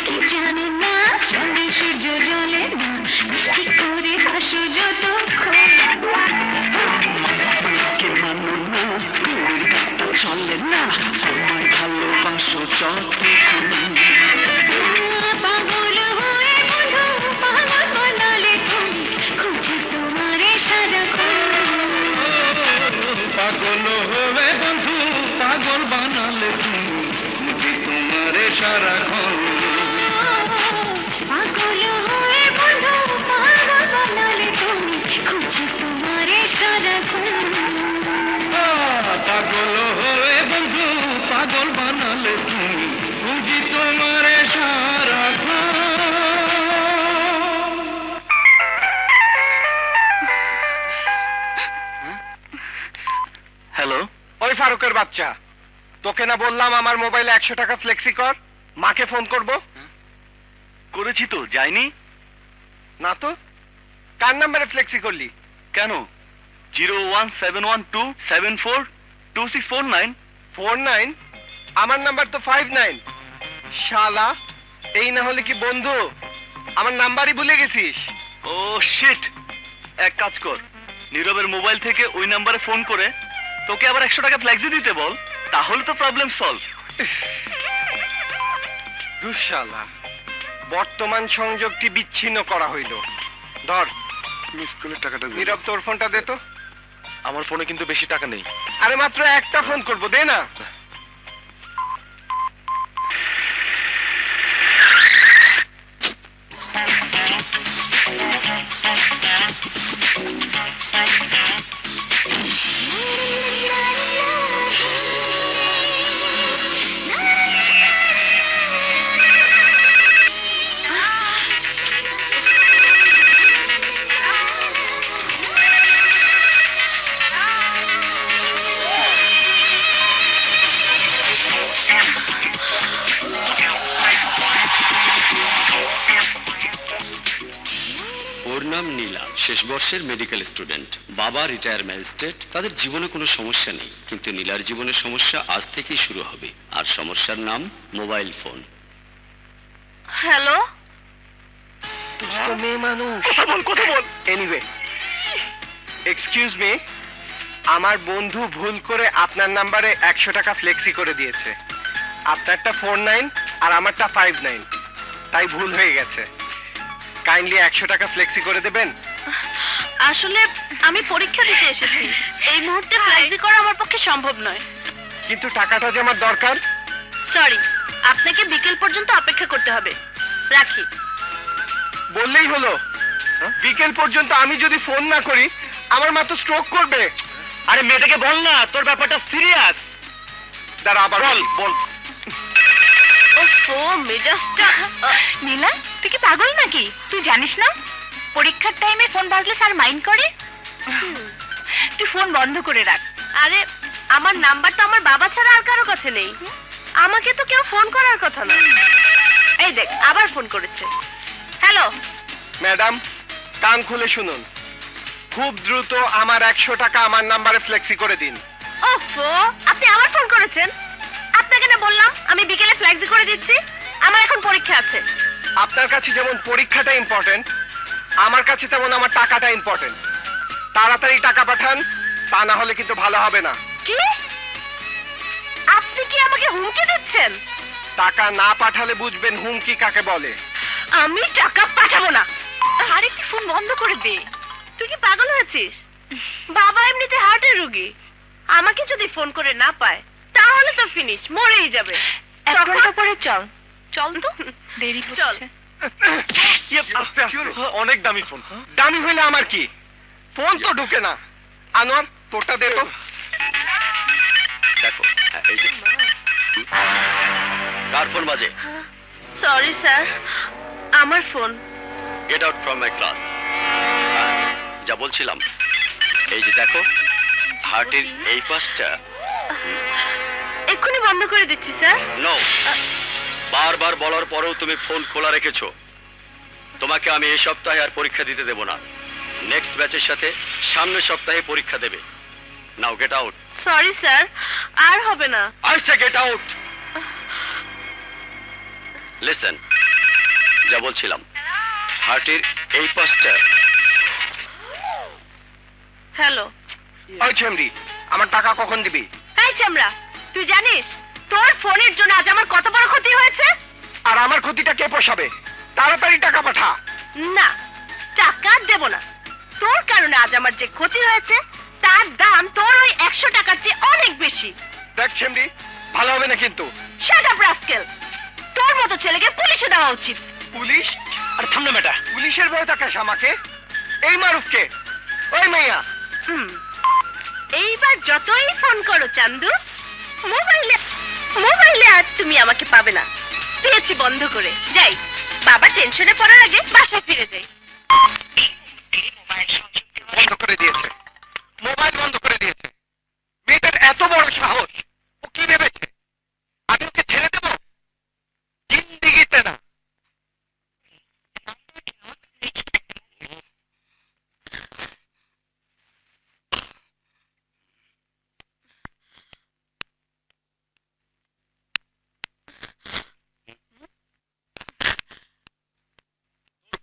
কি জানে না চলে সূর্য জলে না মিষ্টি করে হাসো যতক্ষণ চলে না তোমায় ভালোবাসো যতক্ষণ পাগল হয়ে বন্ধু পাগল বানালে তুমি খুঁজি তোমারে সারাক্ষণ পাগল হয়ে বন্ধু পাগল বানালে তুমি খুঁজি তোমার সারাক্ষণ পাগল হয়ে বন্ধু পাগল বানালে তুমি খুঁজি তোমারে সারাক্ষণ পাগল হয়ে বন্ধু পাগল বানালে তুমি খুঁজি তোমার সারাক্ষণ। হ্যালো, ওই ফারুকের বাচ্চা, তোকে না বললাম আমার মোবাইলে 100 টাকা ফ্লেক্সি কর, মাকে ফোন করব? করেছি তো, যায়নি না তো, কার নাম্বারে ফ্লেক্সি করলি? কেন? 01712742649। 49? আমার নাম্বার তো 59। শালা, এই না হলে কি বন্ধু? আমার নাম্বারই ভুলে গেছিস? ও শিট, এক কাজ কর, নীরবের মোবাইল থেকে ওই নাম্বারে ফোন করে তোকে আবার 100 টাকা ফ্ল্যাক্সি দিতে বল, তাহলে তো প্রবলেম সলভ। দুঃশালা, বর্তমান সংযোগটি বিচ্ছিন্ন করা হইল। ধর, মিস কলের টাকাটা নীরব তোর ফোনটা দে তো। আমার ফোনে কিন্তু বেশি টাকা নেই। আরে মাত্র একটা ফোন করবো, দে না। ওর নাম নীলা, শেষ বর্ষের মেডিকেল স্টুডেন্ট। বাবা রিটায়ার ম্যাজিস্ট্রেট। তাদের জীবনে কোনো সমস্যা নেই, কিন্তু নীলার জীবনের সমস্যা আজ থেকেই শুরু হবে। আর সমস্যার নাম মোবাইল ফোন। হ্যালো, মেয়ে মানুষ, কথা বল। এনিওয়ে, এক্সকিউজ মি, আমার বন্ধু ভুল করে আপনার নাম্বারে 100 টাকা ফ্লেক্সি করে দিয়েছে। আপনারটা 49 আর আমারটা 59, তাই ভুল হয়ে গেছে। কাইন্ডলি 100 টাকা ফ্লেক্সি করে দেবেন? আসলে আমি পরীক্ষা দিতে এসেছি, এই মুহূর্তে ফ্লেক্সি করা আমার পক্ষে সম্ভব নয়। কিন্তু টাকাটা যে আমার দরকার। সরি, আপনাকে বিকেল পর্যন্ত অপেক্ষা করতে হবে। রাখি। বললেই হলো, বিকেল পর্যন্ত আমি যদি ফোন না করি আমার মা তো স্ট্রোক করবে। আরে মেয়েটাকে বল না, তোর ব্যাপারটা সিরিয়াস। দাঁড়া, আবার বল। ওফো, মেজাজটা। নীলা, তুই কি পাগল নাকি? তুই জানিস না পরীক্ষার টাইমে ফোন বাজলে স্যার মাইন্ড করে? তুই ফোন বন্ধ করে রাখ। আরে আমার নাম্বার তো আমার বাবা ছাড়া আর কারো কাছে নেই। আমাকে তো কেউ ফোন করার কথা না। এই দেখ আবার ফোন করেছে। হ্যালো। ম্যাডাম, কান খুলে শুনুন, খুব দ্রুত আমার 100 টাকা আমার নাম্বারে ফ্লেক্সি করে দিন। ওহো, আপনি আবার ফোন করেছেন? আপনাকে না বললাম আমি বিকেলে ফ্ল্যাক্সি করে দিচ্ছি। আমার এখন পরীক্ষা আছে। আপনার কাছে যেমন পরীক্ষাটা ইম্পর্টেন্ট, আমার কাছে তেমন আমার টাকাটা ইম্পর্টেন্ট। তাড়াতাড়ি টাকা পাঠান, তা না হলে কিন্তু ভালো হবে না। কি? আপনি কি আমাকে হুমকি দিচ্ছেন? টাকা না পাঠালে বুঝবেন হুমকি কাকে বলে। আমি টাকা পাঠাবো না। আরে কি ফোন বন্ধ করে দে। তুই কি পাগল হয়েছিস? বাবা এমনিতে হার্টের রোগী। আমাকে যদি ফোন করে না পায় তাহলে তো ফিনিশ, মরেই যাবে। এক ঘন্টা পরে চল। চল তো, দেরি হচ্ছে। আস্তে আস্তে, অনেক দামি ফোন। দামি হলে আমার কি, ফোন তো ঢুকে না। আনোয়ার, তোরটা দে তো। দেখো, এই যে কার ফোন বাজে? সরি স্যার, আমার phone. Get out from my class. যা বলছিলাম, এই যে দেখো, হার্টের এই পাশটা। এক্ষুনি বন্ধ করে দিচ্ছি স্যার। নো, বারবার বলার পরেও তুমি ফোন খোলা রেখেছো। তোমাকে আমি এই সপ্তাহে আর পরীক্ষা দিতে দেব না। নেক্সট ব্যাচের সাথে সামনের সপ্তাহে পরীক্ষা দেবে। Now get out. Sorry sir, আর হবে না। I say get out. Listen, যা বলছিলাম, হার্টের এই পাশটা। হ্যালো। ওই ছেমরি, আমার টাকা কখন দিবি? এই চামড়া, তুই জানিস তোর ফোনের জন্য আজ আমার কত বড় ক্ষতি হয়েছে? আর আমার ক্ষতিটা কে পোষাবে? তাড়াতাড়ি টাকা পাঠা। না, টাকা দেব না। তোর কারণে আজ আমার যে ক্ষতি হয়েছে তার দাম তোর ওই 100 টাকার চেয়ে অনেক বেশি। দেখ ছেমরি, ভালো হবে না কিন্তু। শাট আপ রাস্কেল, তোর মতো ছেলেকে পুলিশে দেওয়া উচিত। পুলিশ? আর থাম না বেটা, পুলিশের ভয় দেখাস আমাকে? এই মারুফকে, ওই মাইয়া। এইবার যতই ফোন করো চান্দু, মোবাইলে আর তুমি আমাকে পাবে না। পেয়েছি বন্ধ করে। যাই, বাবা টেনশনে পড়ার আগে বাসায় ফিরে যাই। বন্ধ করে দিয়েছে, মোবাইল বন্ধ করে দিয়েছে। মেয়েটার এত বড় সাহস, ও কি ভেবেছে আমি ওকে ছেড়ে দেব? জিন্দিগিতে না।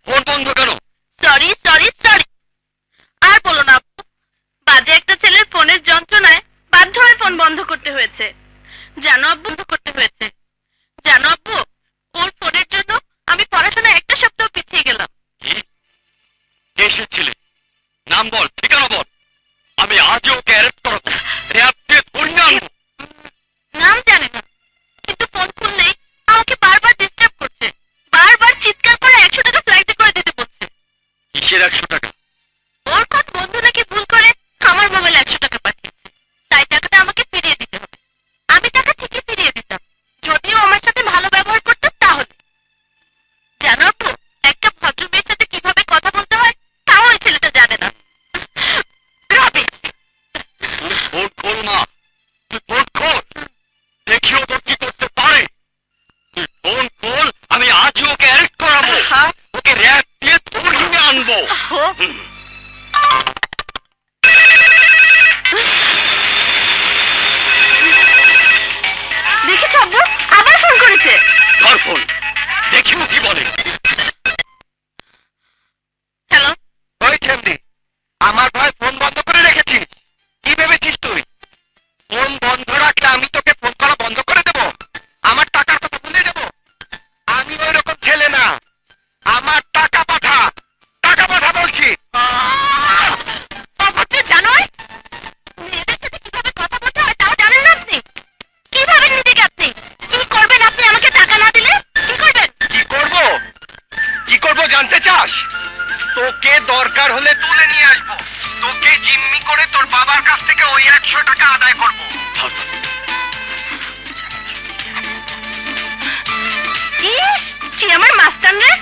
ফোন বন্ধ কেন? সরি সরি সরি, আর বলো না আব্বু। বাজে একটা ছেলের ফোনের যন্ত্রণায় বাধ্য হয়ে ফোন বন্ধ করতে হয়েছে। জানো আব্বু, করতে হয়েছে। জানো আব্বু, ওর ফোনের জন্য আমি পড়াশোনা একটা সপ্তাহ পিছিয়ে গেলাম। কি? কে এসেছিলে? নাম বল, ঠিকানা বল। আমি আজও ওকে অ্যারেস্ট করবো, র্যাব দিয়ে ধরে আনবো। নাম জানি না, কিন্তু ফোন খুললেই আমাকে বারবার ডিস্টার্ব করছে। বারবার চিৎকার করে 100 টাকা ফ্লাইটে করে দিতে বলছে। কিসের 100 টাকা? ওর কত বন্ধু নাকি ভুল করে আমার মোবাইলে 100 টাকা পাঠিয়েছে। তাই টাকাটা আমাকে ফিরিয়ে দিতে হবে। আমি টাকা ঠিকই ফিরিয়ে দিতাম, যদিও আমার সাথে ভালো ব্যবহার করতো তাহলে। জানো আপু, একটা ভদ্র মেয়ের সাথে কিভাবে কথা বলতে হয় তাও ওই ছেলেটা জানে না। রবি, তুই ফোন খোল না, তুই ফোন খোল, দেখি ও তোর কি করতে পারে। তুই ফোন খোল, আমি আজও ওকে অ্যারেস্ট করাবো, ওকে র্যাব দিয়ে ধরে আনবো। দেখেছ আব্বু, আবার ফোন করেছে। ধর ফোন, দেখি ও কি বলে। হ্যালো। ওই ছেমরি, আমার ভাই ফোন বন্ধ করে রেখেছিস। কি ভেবেছিস তুই? ফোন বন্ধ রাখলে আমি তোকে ফোন করা বন্ধ করে দেব? আমার টাকার কথা ভুলে দেব? আমি ওই রকম ছেলে না। আমার টাকা পাঠা, টাকা পাঠা বলছি। আপনি জানোই মেয়েদের সাথে কিভাবে কথা বলতে হয় তাও জানেন না আপনি? কিভাবে নিজেকে আপনি কি করবেন? আপনি আমাকে টাকা না দিলে কি করবেন? কি করব? কি করব জানতে চাস? তোকে দরকার হলে তুলে নিয়ে আসবো, তোকে জিম্মি করে তোর বাবার কাছ থেকে ওই 100 টাকা আদায় করবো। ইস, কি আমার মাস্তান রে!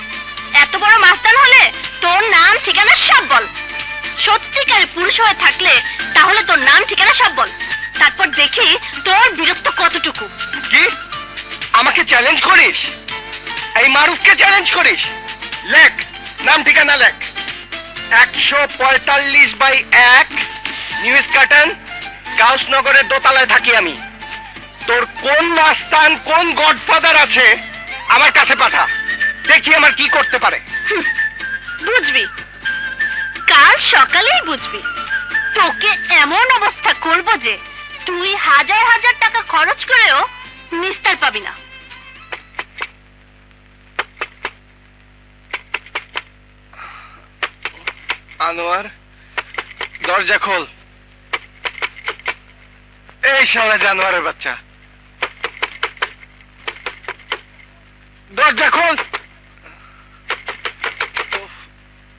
এত বড় মাস্তান হলে তোর নাম ঠিকানা সব বল। সত্যিকারের পুরুষ হয়ে থাকলে তাহলে তোর নাম ঠিকানা সব বল, তারপর দেখি তোর বীরত্ব কতটুকু। কি আমাকে চ্যালেঞ্জ করিস? এই মারুফকে চ্যালেঞ্জ করিস? লেখ, নাম ঠিকানা লেখ। 145/1 নিউজ কার্টন, গাউসনগরের দোতলায় থাকি আমি। তোর কোন মাস্তান, কোন গডফাদার আছে আমার কাছে পাঠা, দেখি আমার কি করতে পারে। বুঝবি, কাল সকালেই বুঝবি। তোকে এমন অবস্থা করব যে তুই হাজার হাজার টাকা খরচ করেও নিস্তার পাবি না। আনোয়ার, দরজা খোল। এই শালা জানোয়ারের বাচ্চা, দরজা খোল।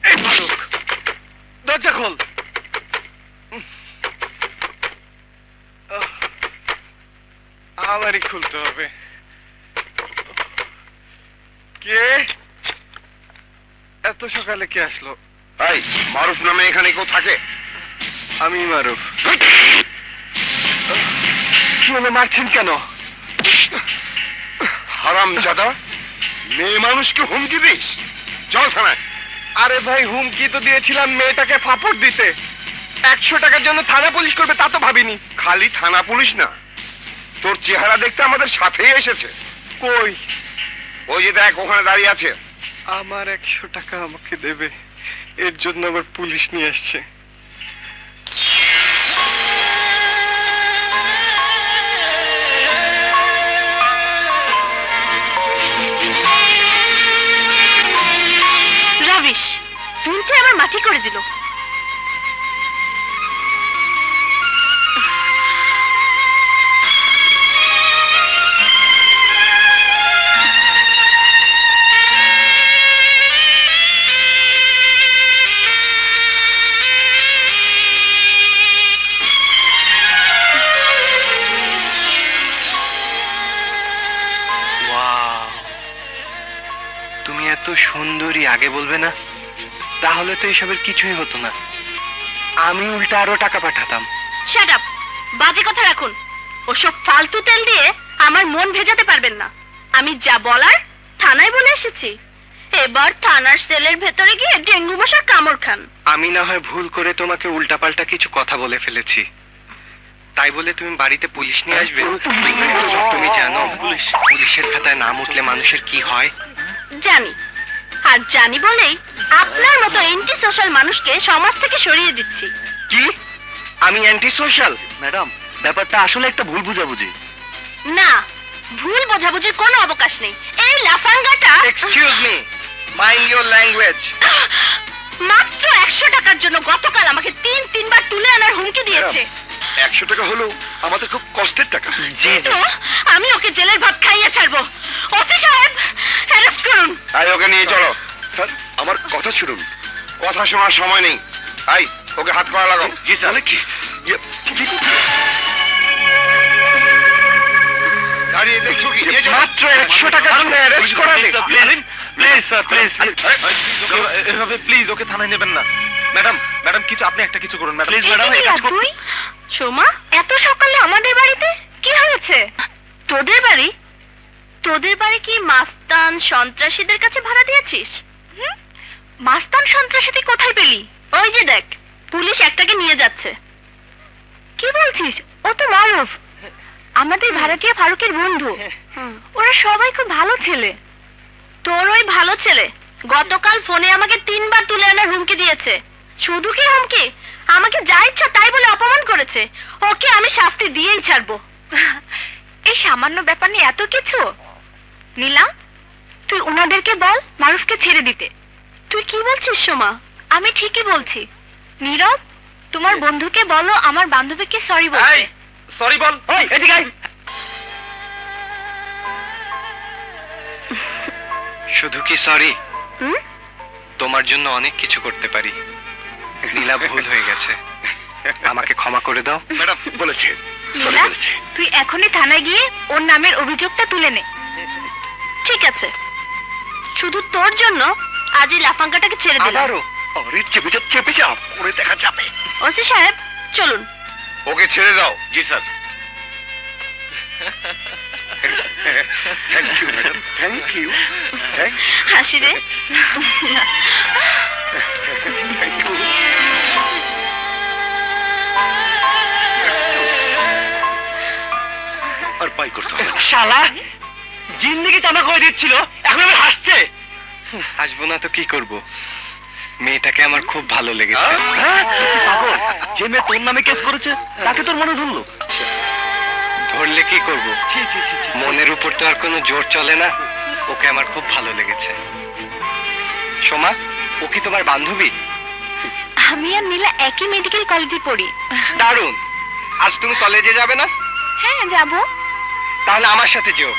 এই ফারুক, দরজা খোল। আমারই খুলতে হবে। কে? এত সকালে কে আসলো? এই মারুফ নামে এখানে কেউ থাকে? আমি মারুফ। কি হলো, মারছেন কেন? হারামজাদা, মেয়ে মানুষকে হুমকি দিস? চল থানায়। আরে ভাই, হুমকি তো দিয়েছিলাম মেয়েটাকে ফাপড় দিতে। 100 টাকার জন্য থানা পুলিশ করবে তা তো ভাবিনি। খালি থানা পুলিশ না, তোর চেহারা দেখতে আমাদের সাথেই এসেছে। কই? ওই যে দেখ, ওখানে দাঁড়িয়ে আছে। আমার 100 টাকা আমাকে দেবে, এর জন্য আবার পুলিশ নিয়ে আসছে। রবিশ, দিনটা আমার মাটি করে দিল। তুমি এত সুন্দরী, আগে বলবে না? তাহলে তো এসবের কিছুই হতো না, আমি উল্টা আরো টাকা পাঠাতাম। শাট আপ, বাজে কথা রাখুন। ওসব ফালতু তেল দিয়ে আমার মন ভেজাতে পারবেন না। আমি যা বলার থানায় বলে এসেছি, এবার থানার সেলের ভেতরে গিয়ে ডেঙ্গু মশার কামড় খান। আমি না হয় ভুল করে তোমাকে উল্টাপাল্টা কিছু কথা বলে ফেলেছি, তাই বলে তুমি বাড়িতে পুলিশ নিয়ে আসবে? তুমি জানো পুলিশের খাতায় নাম উঠলে মানুষের কি হয়? জানি, আর জানি বলেই আপনার মতো অ্যান্টি সোশ্যাল মানুষকে সমাজ থেকে সরিয়ে দিচ্ছি। কি? আমি অ্যান্টি সোশ্যাল? ম্যাডাম, ব্যাপারটা আসলে একটা ভুল বুঝাবুঝি। না, ভুল বোঝাবুঝির কোনো অবকাশ নেই। এই লাফাঙ্গাটা excuse me, mind your language. মাত্র 100 টাকার জন্য গতকাল আমাকে 3-3বার তুলে আনার হুমকি দিয়েছে। 100 টাকা হলো আমাদের খুব কষ্টের টাকা। তো আমি ওকে জেলের ভাত খাইয়ে ছাড়বো। ওসি সাহেব, অ্যারেস্ট করুন। আই, ওকে নিয়ে চলো। স্যার, আমার কথা শুনুন। কথা শোনার সময় নেই। আই, ওকে হাত করা লাগাও। জি স্যার। কি দাঁড়িয়ে দেখছো কি? মাত্র 100 টাকার জন্য অ্যারেস্ট করালে? প্লিজ স্যার, প্লিজ, এভাবে প্লিজ ওকে থানায় নেবেন না। ম্যাডাম, ম্যাডাম, কিছু আপনি একটা কিছু করুন ম্যাডাম। প্লিজ ম্যাডাম, এই কাজ করুন। তুই সোমা, এত সকালে আমাদের বাড়িতে কি হয়েছে? তোদের বাড়ি? তোদের বাড়ি কি মাস্তান সন্ত্রাসীদের কাছে ভাড়া দিয়েছিস? মাস্তান সন্ত্রাসী তুই কোথায় পেলি? ওই যে দেখ, পুলিশ একটাকে নিয়ে যাচ্ছে। কি বলছিস? ও তো মারুফ, আমাদের ভাড়াটিয়া ফারুকের বন্ধু। ওরা সবাই খুব ভালো ছেলে। তোর ওই ভালো ছেলে গতকাল ফোনে আমাকে 3বার তুলে আনার হুমকি দিয়েছে। শুধু কি হুমকি, আমাকে যা ইচ্ছা তাই বলে অপমান করেছে। ওকে আমি শাস্তি দিয়েই ছাড়বো। এই সামান্য ব্যাপার নিয়ে এত কিছু? নীলা, তুই ওনাদেরকে বল মারুফকে ছেড়ে দিতে। তুই কি বলছিস সোমা? আমি ঠিকই বলছি। নীরব, তোমার বন্ধুকে বলো আমার বান্ধবীকে সরি বলতে। সরি বল। ওই এদিকে আয়। শুধু কি সরি? তোমার জন্য অনেক কিছু করতে পারি। নীলা, ভুল হয়ে গেছে, আমাকে ক্ষমা করে দাও। ম্যাডাম বলেছে, সরি নীলা, বলেছে। তুই এখনই থানায় গিয়ে ওর নামের অভিযোগটা তুলে নে। ঠিক আছে, শুধু তোর জন্য আজ এই লাফাঙ্গাটাকে ছেড়ে দিলাম। আবারও? আরে চেপে যা, চেপে যা, করে দেখা যাবে। ওসি সাহেব, চলুন। ওকে ছেড়ে দাও। জি sir. Thank you madam, thank you. হাসি রে। আর পাই করতে হবে না। শালা জিন্দেগি তামা করে দিচ্ছিল, এখন আমি হাসছে। হাসবো না তো কি করব? মেয়েটাকে আমার খুব ভালো লেগেছে। পাগল, যে মেয়ে তোর নামে কেস করেছে তাকে তোর মনে ধরলো? ধরলে কি করব? মনের উপর তো আর কোনো জোর চলে না। ওকে আমার খুব ভালো লেগেছে। সোমা, ও কি তোমার বান্ধবী? আমি আর নীলা একই মেডিকেল কলেজে পড়ি। দারুণ। আজ তুমি কলেজে যাবে না? হ্যাঁ যাব। তাহলে আমার সাথে যেও,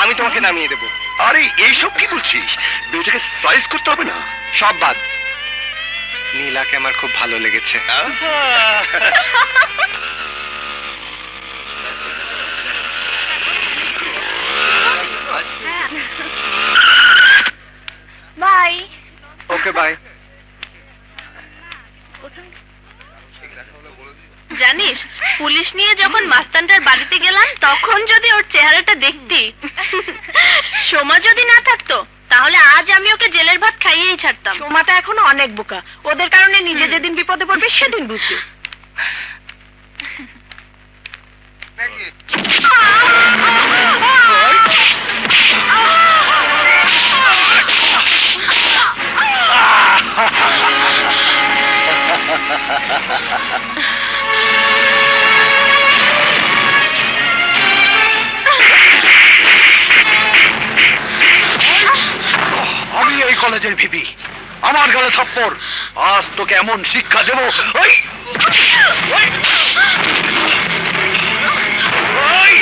আমি তোমাকে নামিয়ে দেবো। আরে এইসব কি বলছিস? মেয়েটাকে সাইজ করতে হবে না। সব বাদ, নীলাকে আমার খুব ভালো লেগেছে। বাই। Okay bye. জানিস, পুলিশ নিয়ে যখন মাস্তানটার বাড়িতে গেলাম তখন যদি ওর চেহারাটা দেখতি, সোমা যদি না থাকতো তাহলে আজ আমি ওকে জেলের ভাত খাইয়েই ছাড়তাম। সোমাটা এখনো অনেক বোকা, ওদের কারণে নিজে যেদিন বিপদে পড়বে সেদিন বুঝবে। আমি এই কলেজের ভিপি, আমার গালে থাপ্পড়। আজ তোকে এমন শিক্ষা দেবো। ওই ওই! ওই!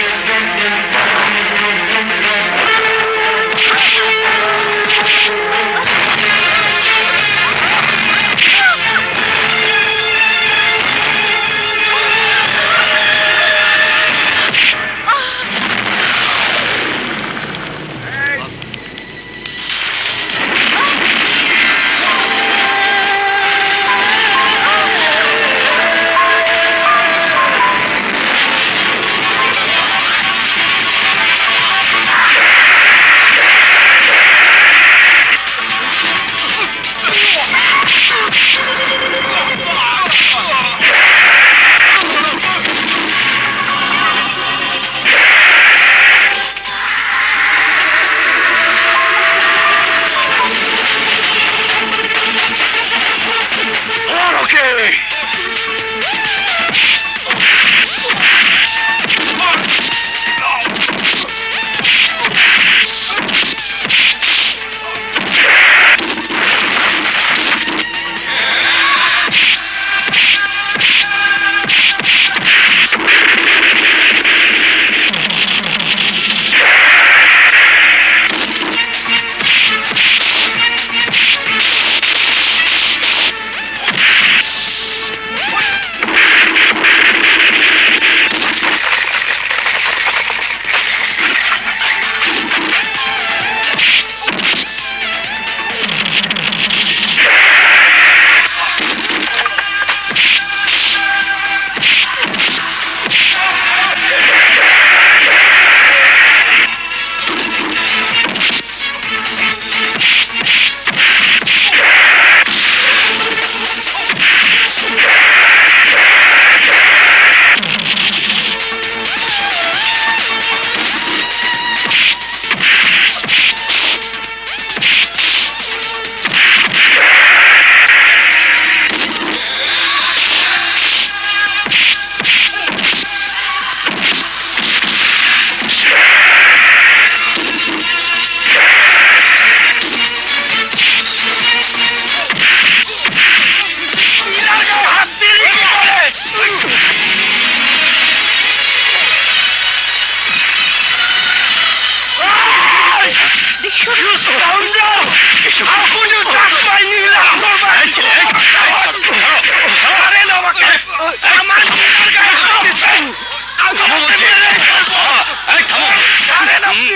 আসছি।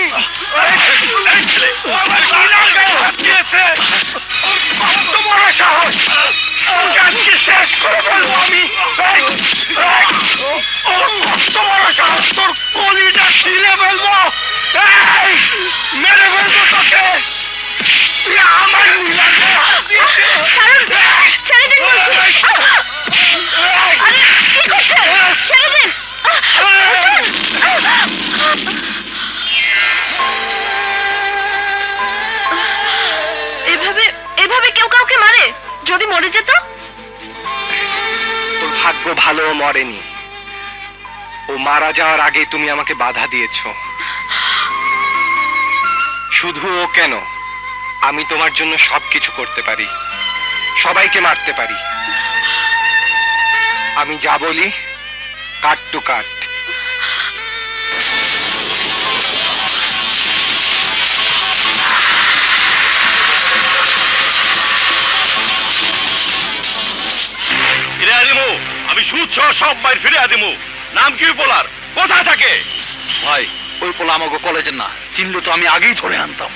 তোমার সাহস তোকে আজকে শেষ করে ফেলবো আমি। তোমার সাহস তোর কলিটা ছিলে ফেলবো, মেরে ফেলবো তোকে। তুই আমার নীলাকে হাত দিয়েছিস। ছেড়ে দিন বলছি। আরে, কি করছেন? ছেড়ে দিন। এভাবে এভাবে কেউ কাউকে মারে? যদি মরে যেত? তোর ভাগ্য ভালো ও মরেনি। ও মারা যাওয়ার আগে তুমি আমাকে বাধা দিয়েছো। শুধু ও কেন, আমি তোমার জন্য সবকিছু করতে পারি, সবাইকে মারতে পারি। আমি যা বলি কাট টু কাট। ফিরে আদিমু, আমি সুদ সহ সব মাইর ফিরে আদিমু। নাম কি পোলার, কোথায় থাকে? ভাই ওই পোলা আমাকে কলেজের না, চিনলে তো আমি আগেই ধরে আনতাম।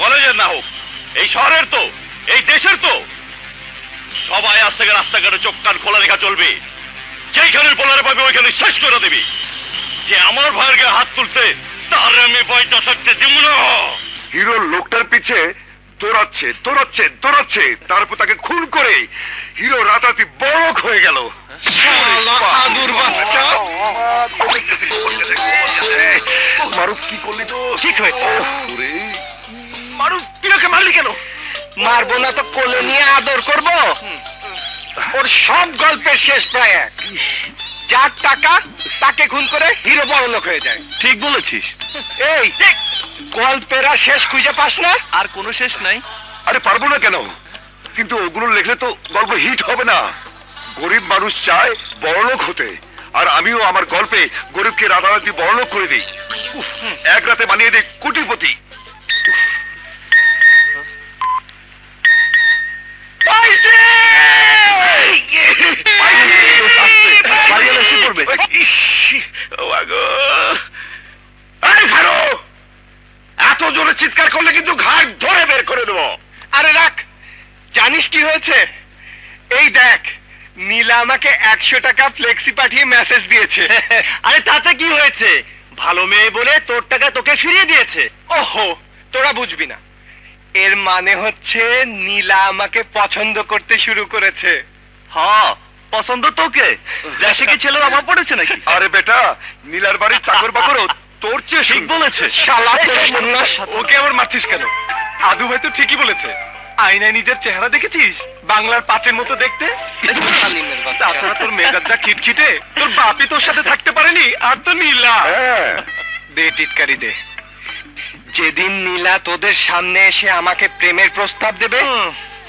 কলেজের না হোক, এই শহরের তো, এই দেশের তো। সবাই আজ থেকে রাস্তাঘাটে চোখ কান খোলা রেখা চলবে। যেইখানের পোলারে পাবে ওইখানে শেষ করে দেবে। যে আমার ভাইয়ের গায়ে হাত তুলতে, তার আমি পয়সা থাকতে দিব না। হিরোর লোকটার পিছে দৌড়াচ্ছে দৌড়াচ্ছে দৌড়াচ্ছে, তারপর তাকে খুন করে হিরো রাতারাতি বড় হয়ে গেল। মারুফ কি করলি তো? ঠিক হয়েছে। ওরে, মারুফ, তুই ওকে মারলি কেন? মারবো না তো কোলে নিয়ে আদর করব? ওর সব গল্পের শেষ প্রায় এক। যার টাকা তাকে খুন করে হিরো বড় লোক হয়ে যায়। ঠিক বলেছিস। এই গল্পের আর শেষ খুঁজে পাস না? আর কোনো শেষ নাই। আরে পারবো না কেন, কিন্তু ওগুলো লিখলে তো গল্প হিট হবে না। গরিব মানুষ চায় বড়লোক হতে, আর আমিও আমার গল্পে গরিবকে রাতারাতি বড়লোক করে দিই। উফ, এক রাতে বানিয়ে দিই কোটিপতি। বাড়ি গেলে এসে পড়বে। এত জোরে চিৎকার করলে কিন্তু ঘাট ধরে বের করে দেবো। আরে রাখ, জানিস কি হয়েছে? এই দেখ, নীলা আমাকে 100 টাকা ফ্লেক্সি পাঠিয়ে মেসেজ দিয়েছে। আরে তাতে কি হয়েছে? ভালো মেয়ে বলে তোর টাকা তোকে ফিরিয়ে দিয়েছে। ওহো, তোরা বুঝবি না। এর মানে হচ্ছে নীলা আমাকে পছন্দ করতে শুরু করেছে। হ্যাঁ, পছন্দ তোকে। দেশে কি ছেলের অভাব পড়েছে নাকি? আরে বেটা, নীলার বাড়ির চাকর বাকরও তোর চেয়ে ঠিক বলেছে। শালা তোর সন্ন্যাস। ওকে আবার মারছিস কেন? আদু ভাই তো ঠিকই বলেছে। আয়নায় নিজের চেহারা দেখেছিস? বাংলার পাঁচের মতো দেখতে। তাছাড়া তোর মেজাজ যা খিটখিটে, তোর বাপই তোর সাথে থাকতে পারেনি, আর তো নীলা। হ্যাঁ, দে টিটকারি দে। যেদিন নীলা তোদের সামনে এসে আমাকে প্রেমের প্রস্তাব দেবে,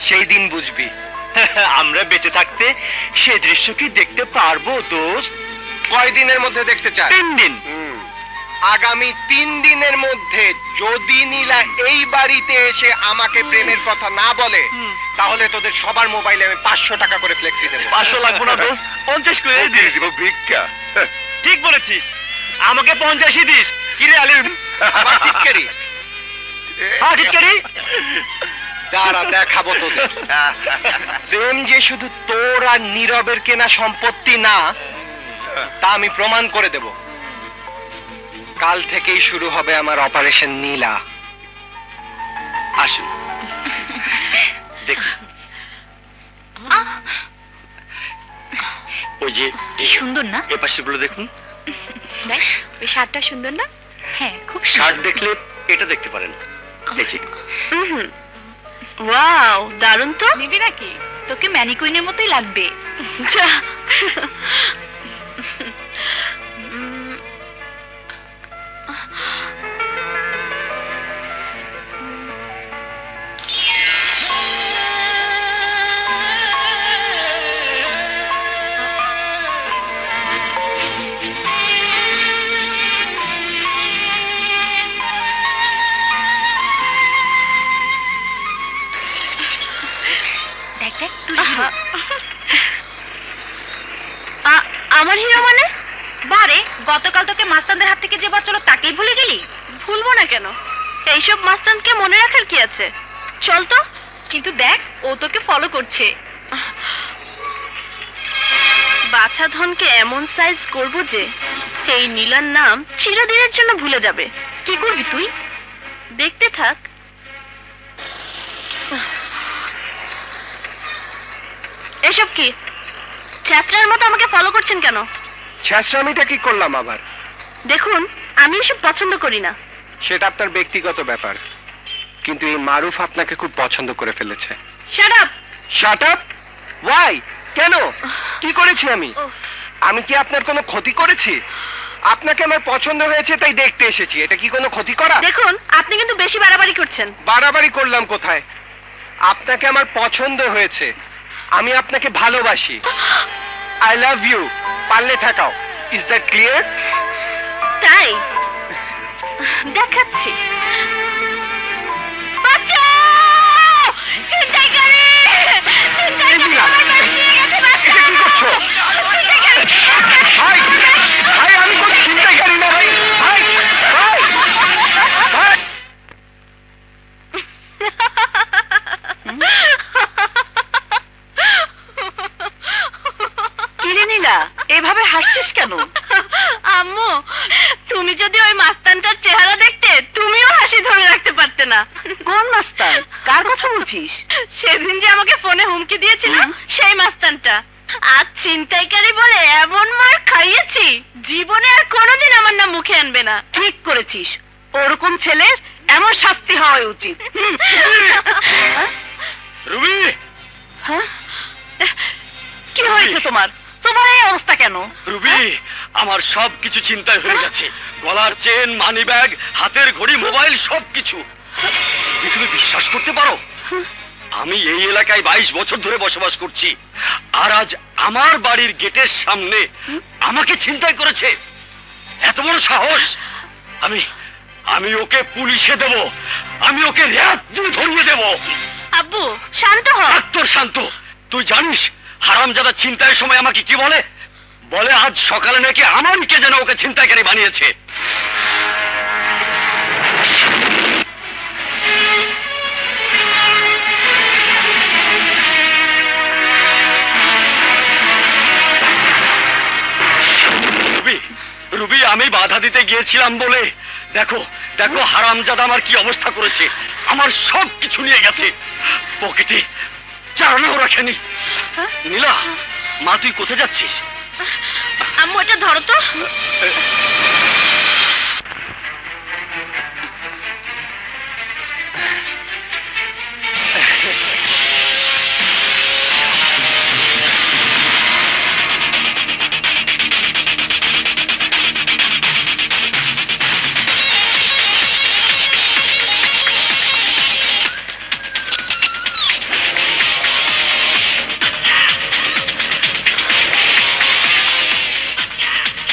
সেই দিন বুঝবি। আমরা বেঁচে থাকতে সে দৃশ্য কি দেখতে পারবো দোস্ত? কয়দিনের মধ্যে দেখতে চাই? 3 দিন। আগামী 3 দিনের মধ্যে যদি নীলা এই বাড়িতে এসে আমাকে প্রেমের কথা না বলে, তাহলে তোদের সবার মোবাইলে আমি 500 টাকা করে ফ্লেক্সি দেবো। 500 লাগবো না দোস্ত, 50 করে দিয়ে দিস। দিব ভিক্ষা। ঠিক বলেছিস, আমাকে 50ই দিস। কি রে আলিম? আবার টিটকারি? হ্যাঁ টিটকারি। দাঁড়া, দেখাবো তোদের। প্রেম যে শুধু তোর আর নীরবের কেনা সম্পত্তি না, তা আমি প্রমাণ করে দেব। কাল থেকেই শুরু হবে আমার অপারেশন নীলা। আসুন দেখ, ওই যে সুন্দর না? এ পাশেগুলো দেখুন। দেখ, এই শার্টটা সুন্দর না? হ্যাঁ, খুব শার্ট দেখলে এটা দেখতে পারেন। এই যে ওয়াও, দারুণ তো। নিবি নাকি? তোকে ম্যানিকুইনের মতোই লাগবে। যা। দেখ দেখ, তুই হিরো। আমার হিরো মানে? বারে, গতকাল তোকে মাস্তানদের হাত থেকে যে বাঁচালো তাকেই ভুলে গেলি? ভুলবো না কেন? এইসব মাস্তানকে মনে রাখার কি আছে? চল তো। কিন্তু দেখ, ও তোকে ফলো করছে। বাছাধনকে এমন সাইজ করব যে এই নীলার নাম চিরদিনের জন্য ভুলে যাবে। কি করবি তুই? দেখতে থাক। এসব কি? ছাত্রের মতো আমাকে ফলো করছেন কেন? ছ্যাঁচড়ামিটা কি করলাম আবার? দেখুন, আমি এসব পছন্দ করি না। সেটা আপনার ব্যক্তিগত ব্যাপার, কিন্তু এই মারুফ আপনাকে খুব পছন্দ করে ফেলেছে। Shut up! Shut up? Why? কেন? কি করেছি আমি? আমি কি আপনার কোনো ক্ষতি করেছি? আপনাকে আমার পছন্দ হয়েছে তাই দেখতে এসেছি, এটা কি কোনো ক্ষতি করা? দেখুন, আপনি কিন্তু বেশি বাড়াবাড়ি করছেন। বাড়াবাড়ি করলাম কোথায়? আপনাকে আমার পছন্দ হয়েছে, আমি আপনাকে ভালোবাসি। I love you. পারলে থাকাও। Is that clear? তাই দেখাচ্ছি। বাঁচাও! ছিনতাইকারী! ছিনতাইকারী আমার বাড়ি নিয়ে গেছে, বাঁচাও! এটা কি করছো? ছিনতাইকারী! ভাই, ভাই, আমি কোনো ছিনতাইকারী না ভাই। ভাই, ভাই, ভাই। কিরে নীলা, এভাবে হাসছিস কেন? আম্মু, তুমি যদি ওই মাস্তানটার চেহারা দেখতে, তুমিও হাসি ধরে রাখতে পারতে না। কোন মাস্তান? কার কথা বলছিস? সেদিন যে আমাকে ফোনে হুমকি দিয়েছিল, সেই মাস্তানটা। আজ ছিনতাইকারী বলে এমন মার খাইয়েছি, জীবনে আর কোনোদিন আমার নাম মুখে আনবে না। ঠিক করেছিস, ওরকম ছেলের এমন শাস্তি হওয়া উচিত। রুবি, হ্যাঁ? কি হয়েছে তোমার? তোমার এই অবস্থা কেন? রুবি, আমার সব কিছু চিন্তায় হয়ে গেছে। গলার চেন, মানি ব্যাগ, হাতের ঘড়ি, মোবাইল, সবকিছু। তুমি বিশ্বাস করতে পারো, আমি এই এলাকায় 22 বছর ধরে বসবাস করছি, আর আজ আমার বাড়ির গেটের সামনে আমাকে ছিনতাই করেছে। এত বড় সাহস! আমি ওকে পুলিশে দেব, আমি ওকে র্যাব দিয়ে ধরিয়ে দেব। আব্বু, শান্ত হ। তোর শান্ত। তুই জানিস হারামজাদা ছিনতাইয়ের সময় আমাকে কি বলে? বলে আজ সকালে নাকি আমানকে যেন ওকে ছিনতাইকারী বানিয়েছে। রুবি, রুবি, আমি বাধা দিতে গিয়েছিলাম বলে দেখো, দেখো হারামজাদা আমার কি অবস্থা করেছে। আমার সব কিছু নিয়ে গেছে, পকেটে চালানো রাখেনি। নীলা, মা তুই কোথায় যাচ্ছিস? আম্মু, এটা ধরো তো।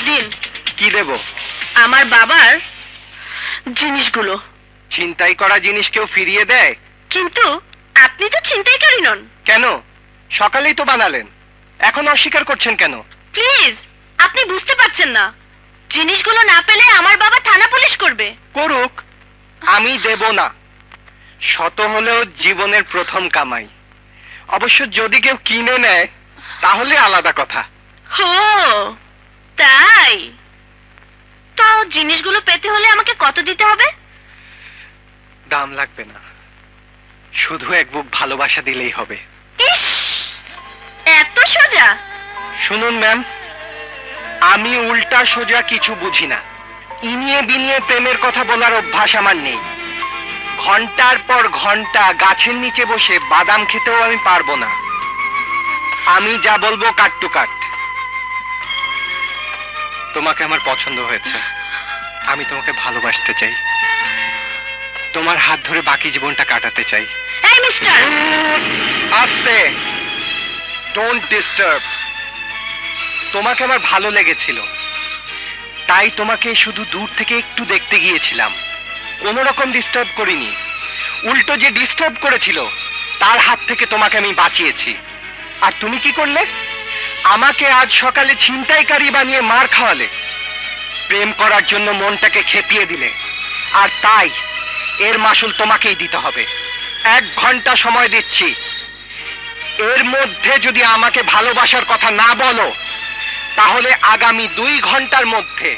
দিন। কি দেব? আমার বাবার জিনিসগুলো। ছিনতাই করা জিনিস কেউ ফিরিয়ে দেয়? কিন্তু আপনি তো ছিনতাইকারী নন। কেন? সকালেই তো বানালেন, এখন অস্বীকার করছেন কেন? প্লিজ, আপনি বুঝতে পারছেন না। জিনিসগুলো না পেলে আমার বাবা থানা পুলিশ করবে। করুক, আমি দেব না। শত হলেও জীবনের প্রথম কামাই। অবশ্য যদি কেউ কিনে নেয় তাহলে আলাদা কথা। হো, তাই তো। জিনিসগুলো পেতে হলে আমাকে কত দিতে হবে? দাম লাগবে না, শুধু এক বুক ভালোবাসা দিলেই হবে। ইস, এত সোজা? শুনুন ম্যাম, আমি উল্টা সোজা কিছু বুঝি না। ইনিয়ে বিনিয়ে প্রেমের কথা বলার অভ্যাস আমার নেই। ঘন্টার পর ঘন্টা গাছের নিচে বসে বাদাম খেতেও আমি পারবো না। আমি যা বলবো কাট টু কাট। তোমাকে আমার পছন্দ হয়েছে, আমি তোমাকে ভালোবাসতে চাই, তোমার হাত ধরে বাকি জীবনটা কাটাতে চাই। এই মিস্টার, আস্তে, ডোন্ট ডিস্টার্ব। তোমাকে আমার ভালো লেগেছিল, তাই তোমাকে শুধু দূর থেকে একটু দেখতে গিয়েছিলাম, কোনো রকম ডিস্টার্ব করিনি। উল্টো যে ডিস্টার্ব করেছিল তার হাত থেকে তোমাকে আমি বাঁচিয়েছি। আর তুমি কি করলে? আমাকে আজ সকালে ছিনতাইকারী বানিয়ে মার খাওয়ালে। প্রেম করার জন্য মনটাকে খেপিয়ে দিলে, আর তাই এর মাসুল তোমাকেই দিতে হবে। 1 ঘন্টা সময় দিচ্ছি, এর মধ্যে যদি আমাকে ভালোবাসার কথা না বলো তাহলে আগামী 2 ঘন্টার মধ্যে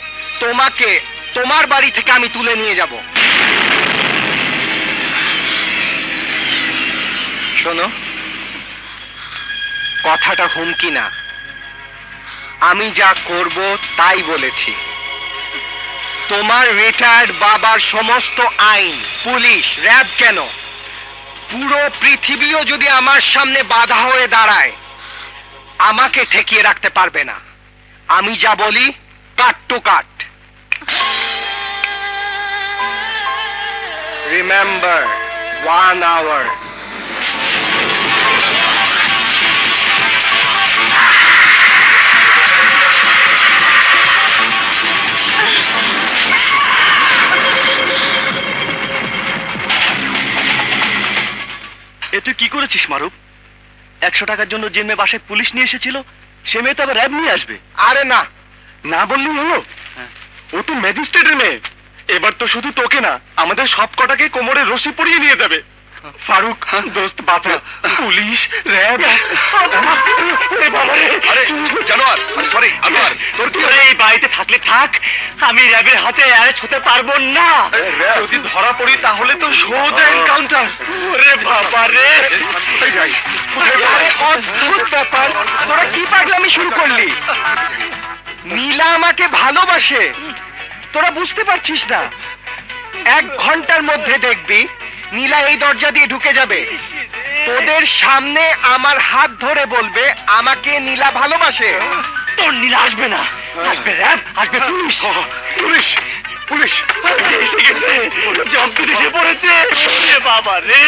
তোমাকে তোমার বাড়ি থেকে আমি তুলে নিয়ে যাব। শোনো, কথাটা হুমকি না, আমি যা করব তাই বলেছি। তোমার রিটায়ার্ড বাবার সমস্ত আইন, পুলিশ, র্যাব কেন, পুরো পৃথিবীও যদি আমার সামনে বাধা হয়ে দাঁড়ায় আমাকে ঠেকিয়ে রাখতে পারবে না। আমি যা বলি কাট টু কাট। Remember, 1 hour। এ তুই কি করেছিস মারুফ? 100 টাকার জন্য যে মেয়ে বাসায় পুলিশ নিয়ে এসেছিল সে মেয়ে তো আবার র্যাব নিয়ে আসবে। আরে না, না বললেই হলো। ও তো ম্যাজিস্ট্রেটের মেয়ে, এবার তো শুধু তোকে না আমাদের সব কটাকে কোমরে রশি পরিয়ে নিয়ে যাবে। ফারুক দোস্ত বাঁচা, পুলিশ র্যাব। আরে জানোয়ার, সরি আনোয়ার, তোর কি এই বাড়িতে থাকলে থাক, আমি র্যাবের হাতে অ্যারেস্ট হতে পারবো না। যদি ধরা পড়ি তাহলে তো সোজা এনকাউন্টার। ওরে বাবা রে, যাই আরে অদ্ভুত ব্যাপার, তোরা কি পাগলামি শুরু করলি? নীলা আমাকে ভালোবাসে, তোরা বুঝতে পারছিস না? 1 ঘন্টার মধ্যে দেখবি নীলা এই দরজা দিয়ে ঢুকে যাবে, তোদের সামনে আমার হাত ধরে বলবে আমাকে নীলা ভালোবাসে। তোর নীলা আসবে না, আসবে র্যাব, আসবে পুলিশ। পুলিশ পুলিশ এসে গেছে, জব্দ এসে পড়েছে। ওরে বাবা রে,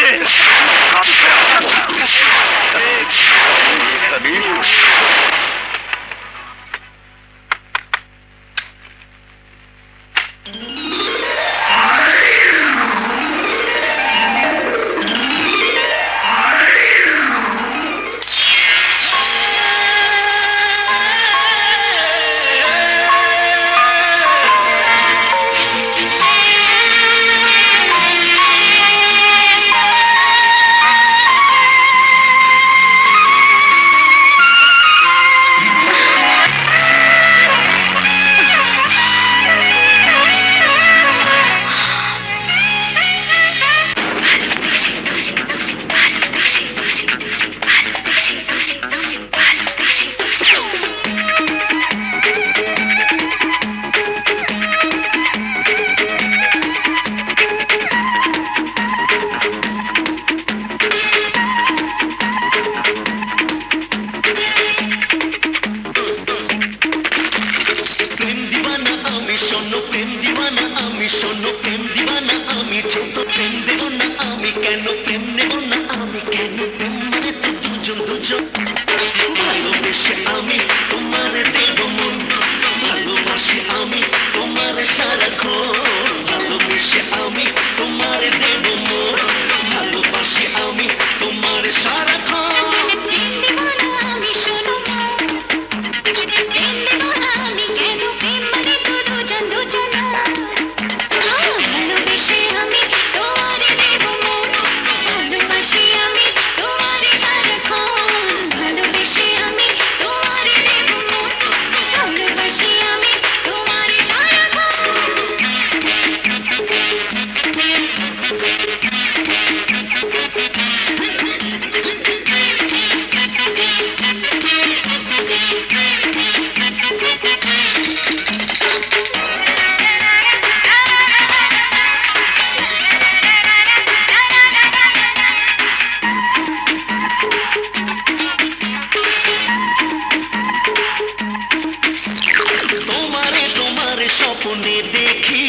স্বপ্নে দেখি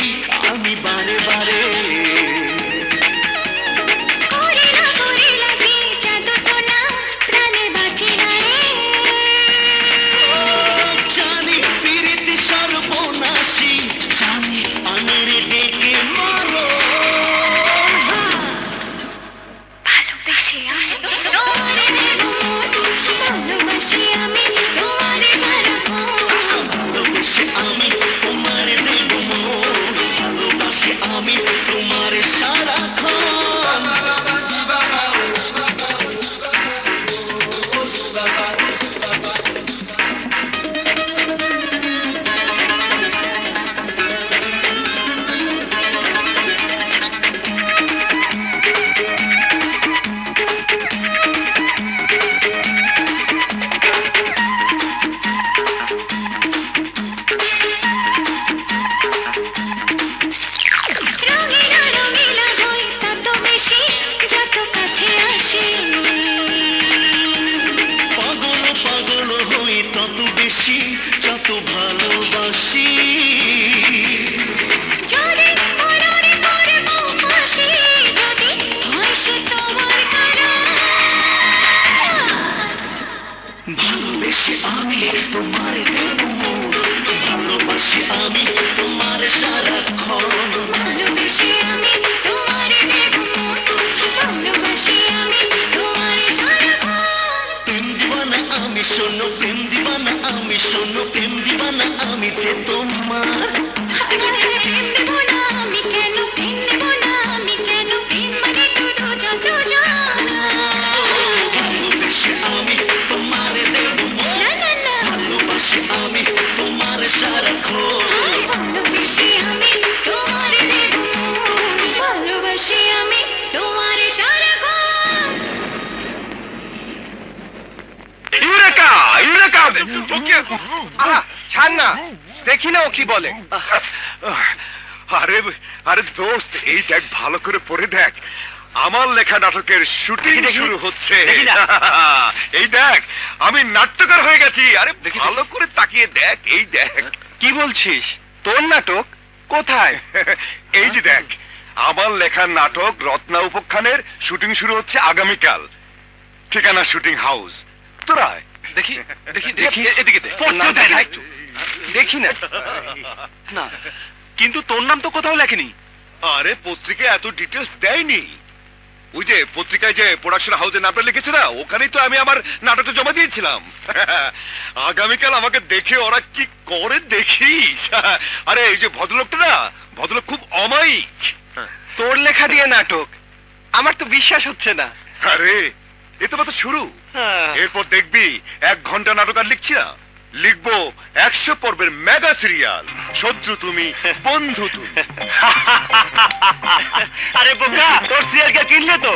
আমি বারে বারে জানি পিরিতি সর্বনাশী জানি আনের ডেকে মারো ভালোবেসে আসি তোমারে দেব মন ভালোবাসি আমি তোমারে সারাক্ষণ ভালোবেসে আমি তোমারে দেব মন আমি যে তোমার প্রেম দেব না আমি কেন প্রেম দেব না আমি কেন প্রেম মানে শুধু যন্ত্রণা আমি তোমারে দেব না না না ভালোবাসি আমি তোমার সারাক্ষণ ভালোবাসি আমি তোমারে দেব ভালোবাসি আমি তোমারে সারাক্ষণ ইউরেকা ইউরেকা ছাড় না, দেখি না ও কি বলে। আরে আরে দোস্ত, এই দেখ, ভালো করে পড়ে দেখ, আমার লেখা নাটকের শুটিং শুরু হচ্ছে। এই দেখ, আমি নাট্যকার হয়ে গেছি। আরে ভালো করে তাকিয়ে দেখ, এই দেখ। কি বলছিস? তোর নাটক কোথায়? এই যে দেখ, আমার লেখা নাটক রত্না উপাখ্যানের শুটিং শুরু হচ্ছে আগামীকাল। ঠিকানা শুটিং হাউস। তোরা আয়। দেখি দেখি দেখি এদিকে পড়তে দেয় না একটু। দেখি না না, কিন্তু তোর নাম তো কোথাও লেখেনি। আরে পত্রিকায় এত ডিটেলস দেয়নি। ওই যে পত্রিকায় যে প্রোডাকশন হাউসের নামটা লিখেছে না, ওখানেই তো আমি আমার নাটকটা জমা দিয়েছিলাম। আগামীকাল আমাকে দেখে ওরা কি করে দেখিস। আরে এই যে ভদ্রলোকটা না, ভদ্রলোক খুব অমায়িক। তোর লেখা দিয়ে নাটক, আমার তো বিশ্বাস হচ্ছে না। আরে এ তো মাত্র শুরু। এরপর দেখবি 1 ঘন্টা নাটক আর লিখছি না, লিখবো 100 পর্বের মেগা সিরিয়াল, শত্রু তুমি বন্ধু তুমি। আরে বোকা, তোর সিরিয়ালকে কিনলে তো।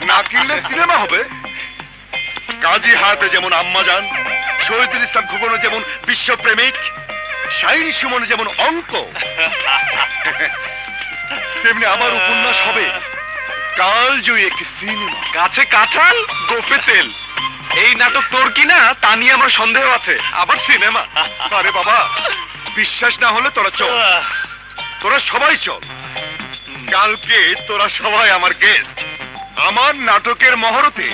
না কিনলে সিনেমা হবে। কাজী হায়াতে যেমন আম্মা যান, শহীদুল ইসলাম খোকনও যেমন বিশ্বপ্রেমিক, শাহিন সুমন যেমন অঙ্ক, তেমনি আমার উপন্যাস হবে কালজয়ী একটি সিনেমা। গাছে কাঁঠাল গোপে তেল, এই নাটক তোর কিনা তা নিয়ে আমার সন্দেহ আছে। আবার সিনেমা? আরে বাবা, বিশ্বাস না হলে তোরা চল, তোরা সবাই চল। কালকে তোরা সবাই আমার গেস্ট, আমার নাটকের মহরতে।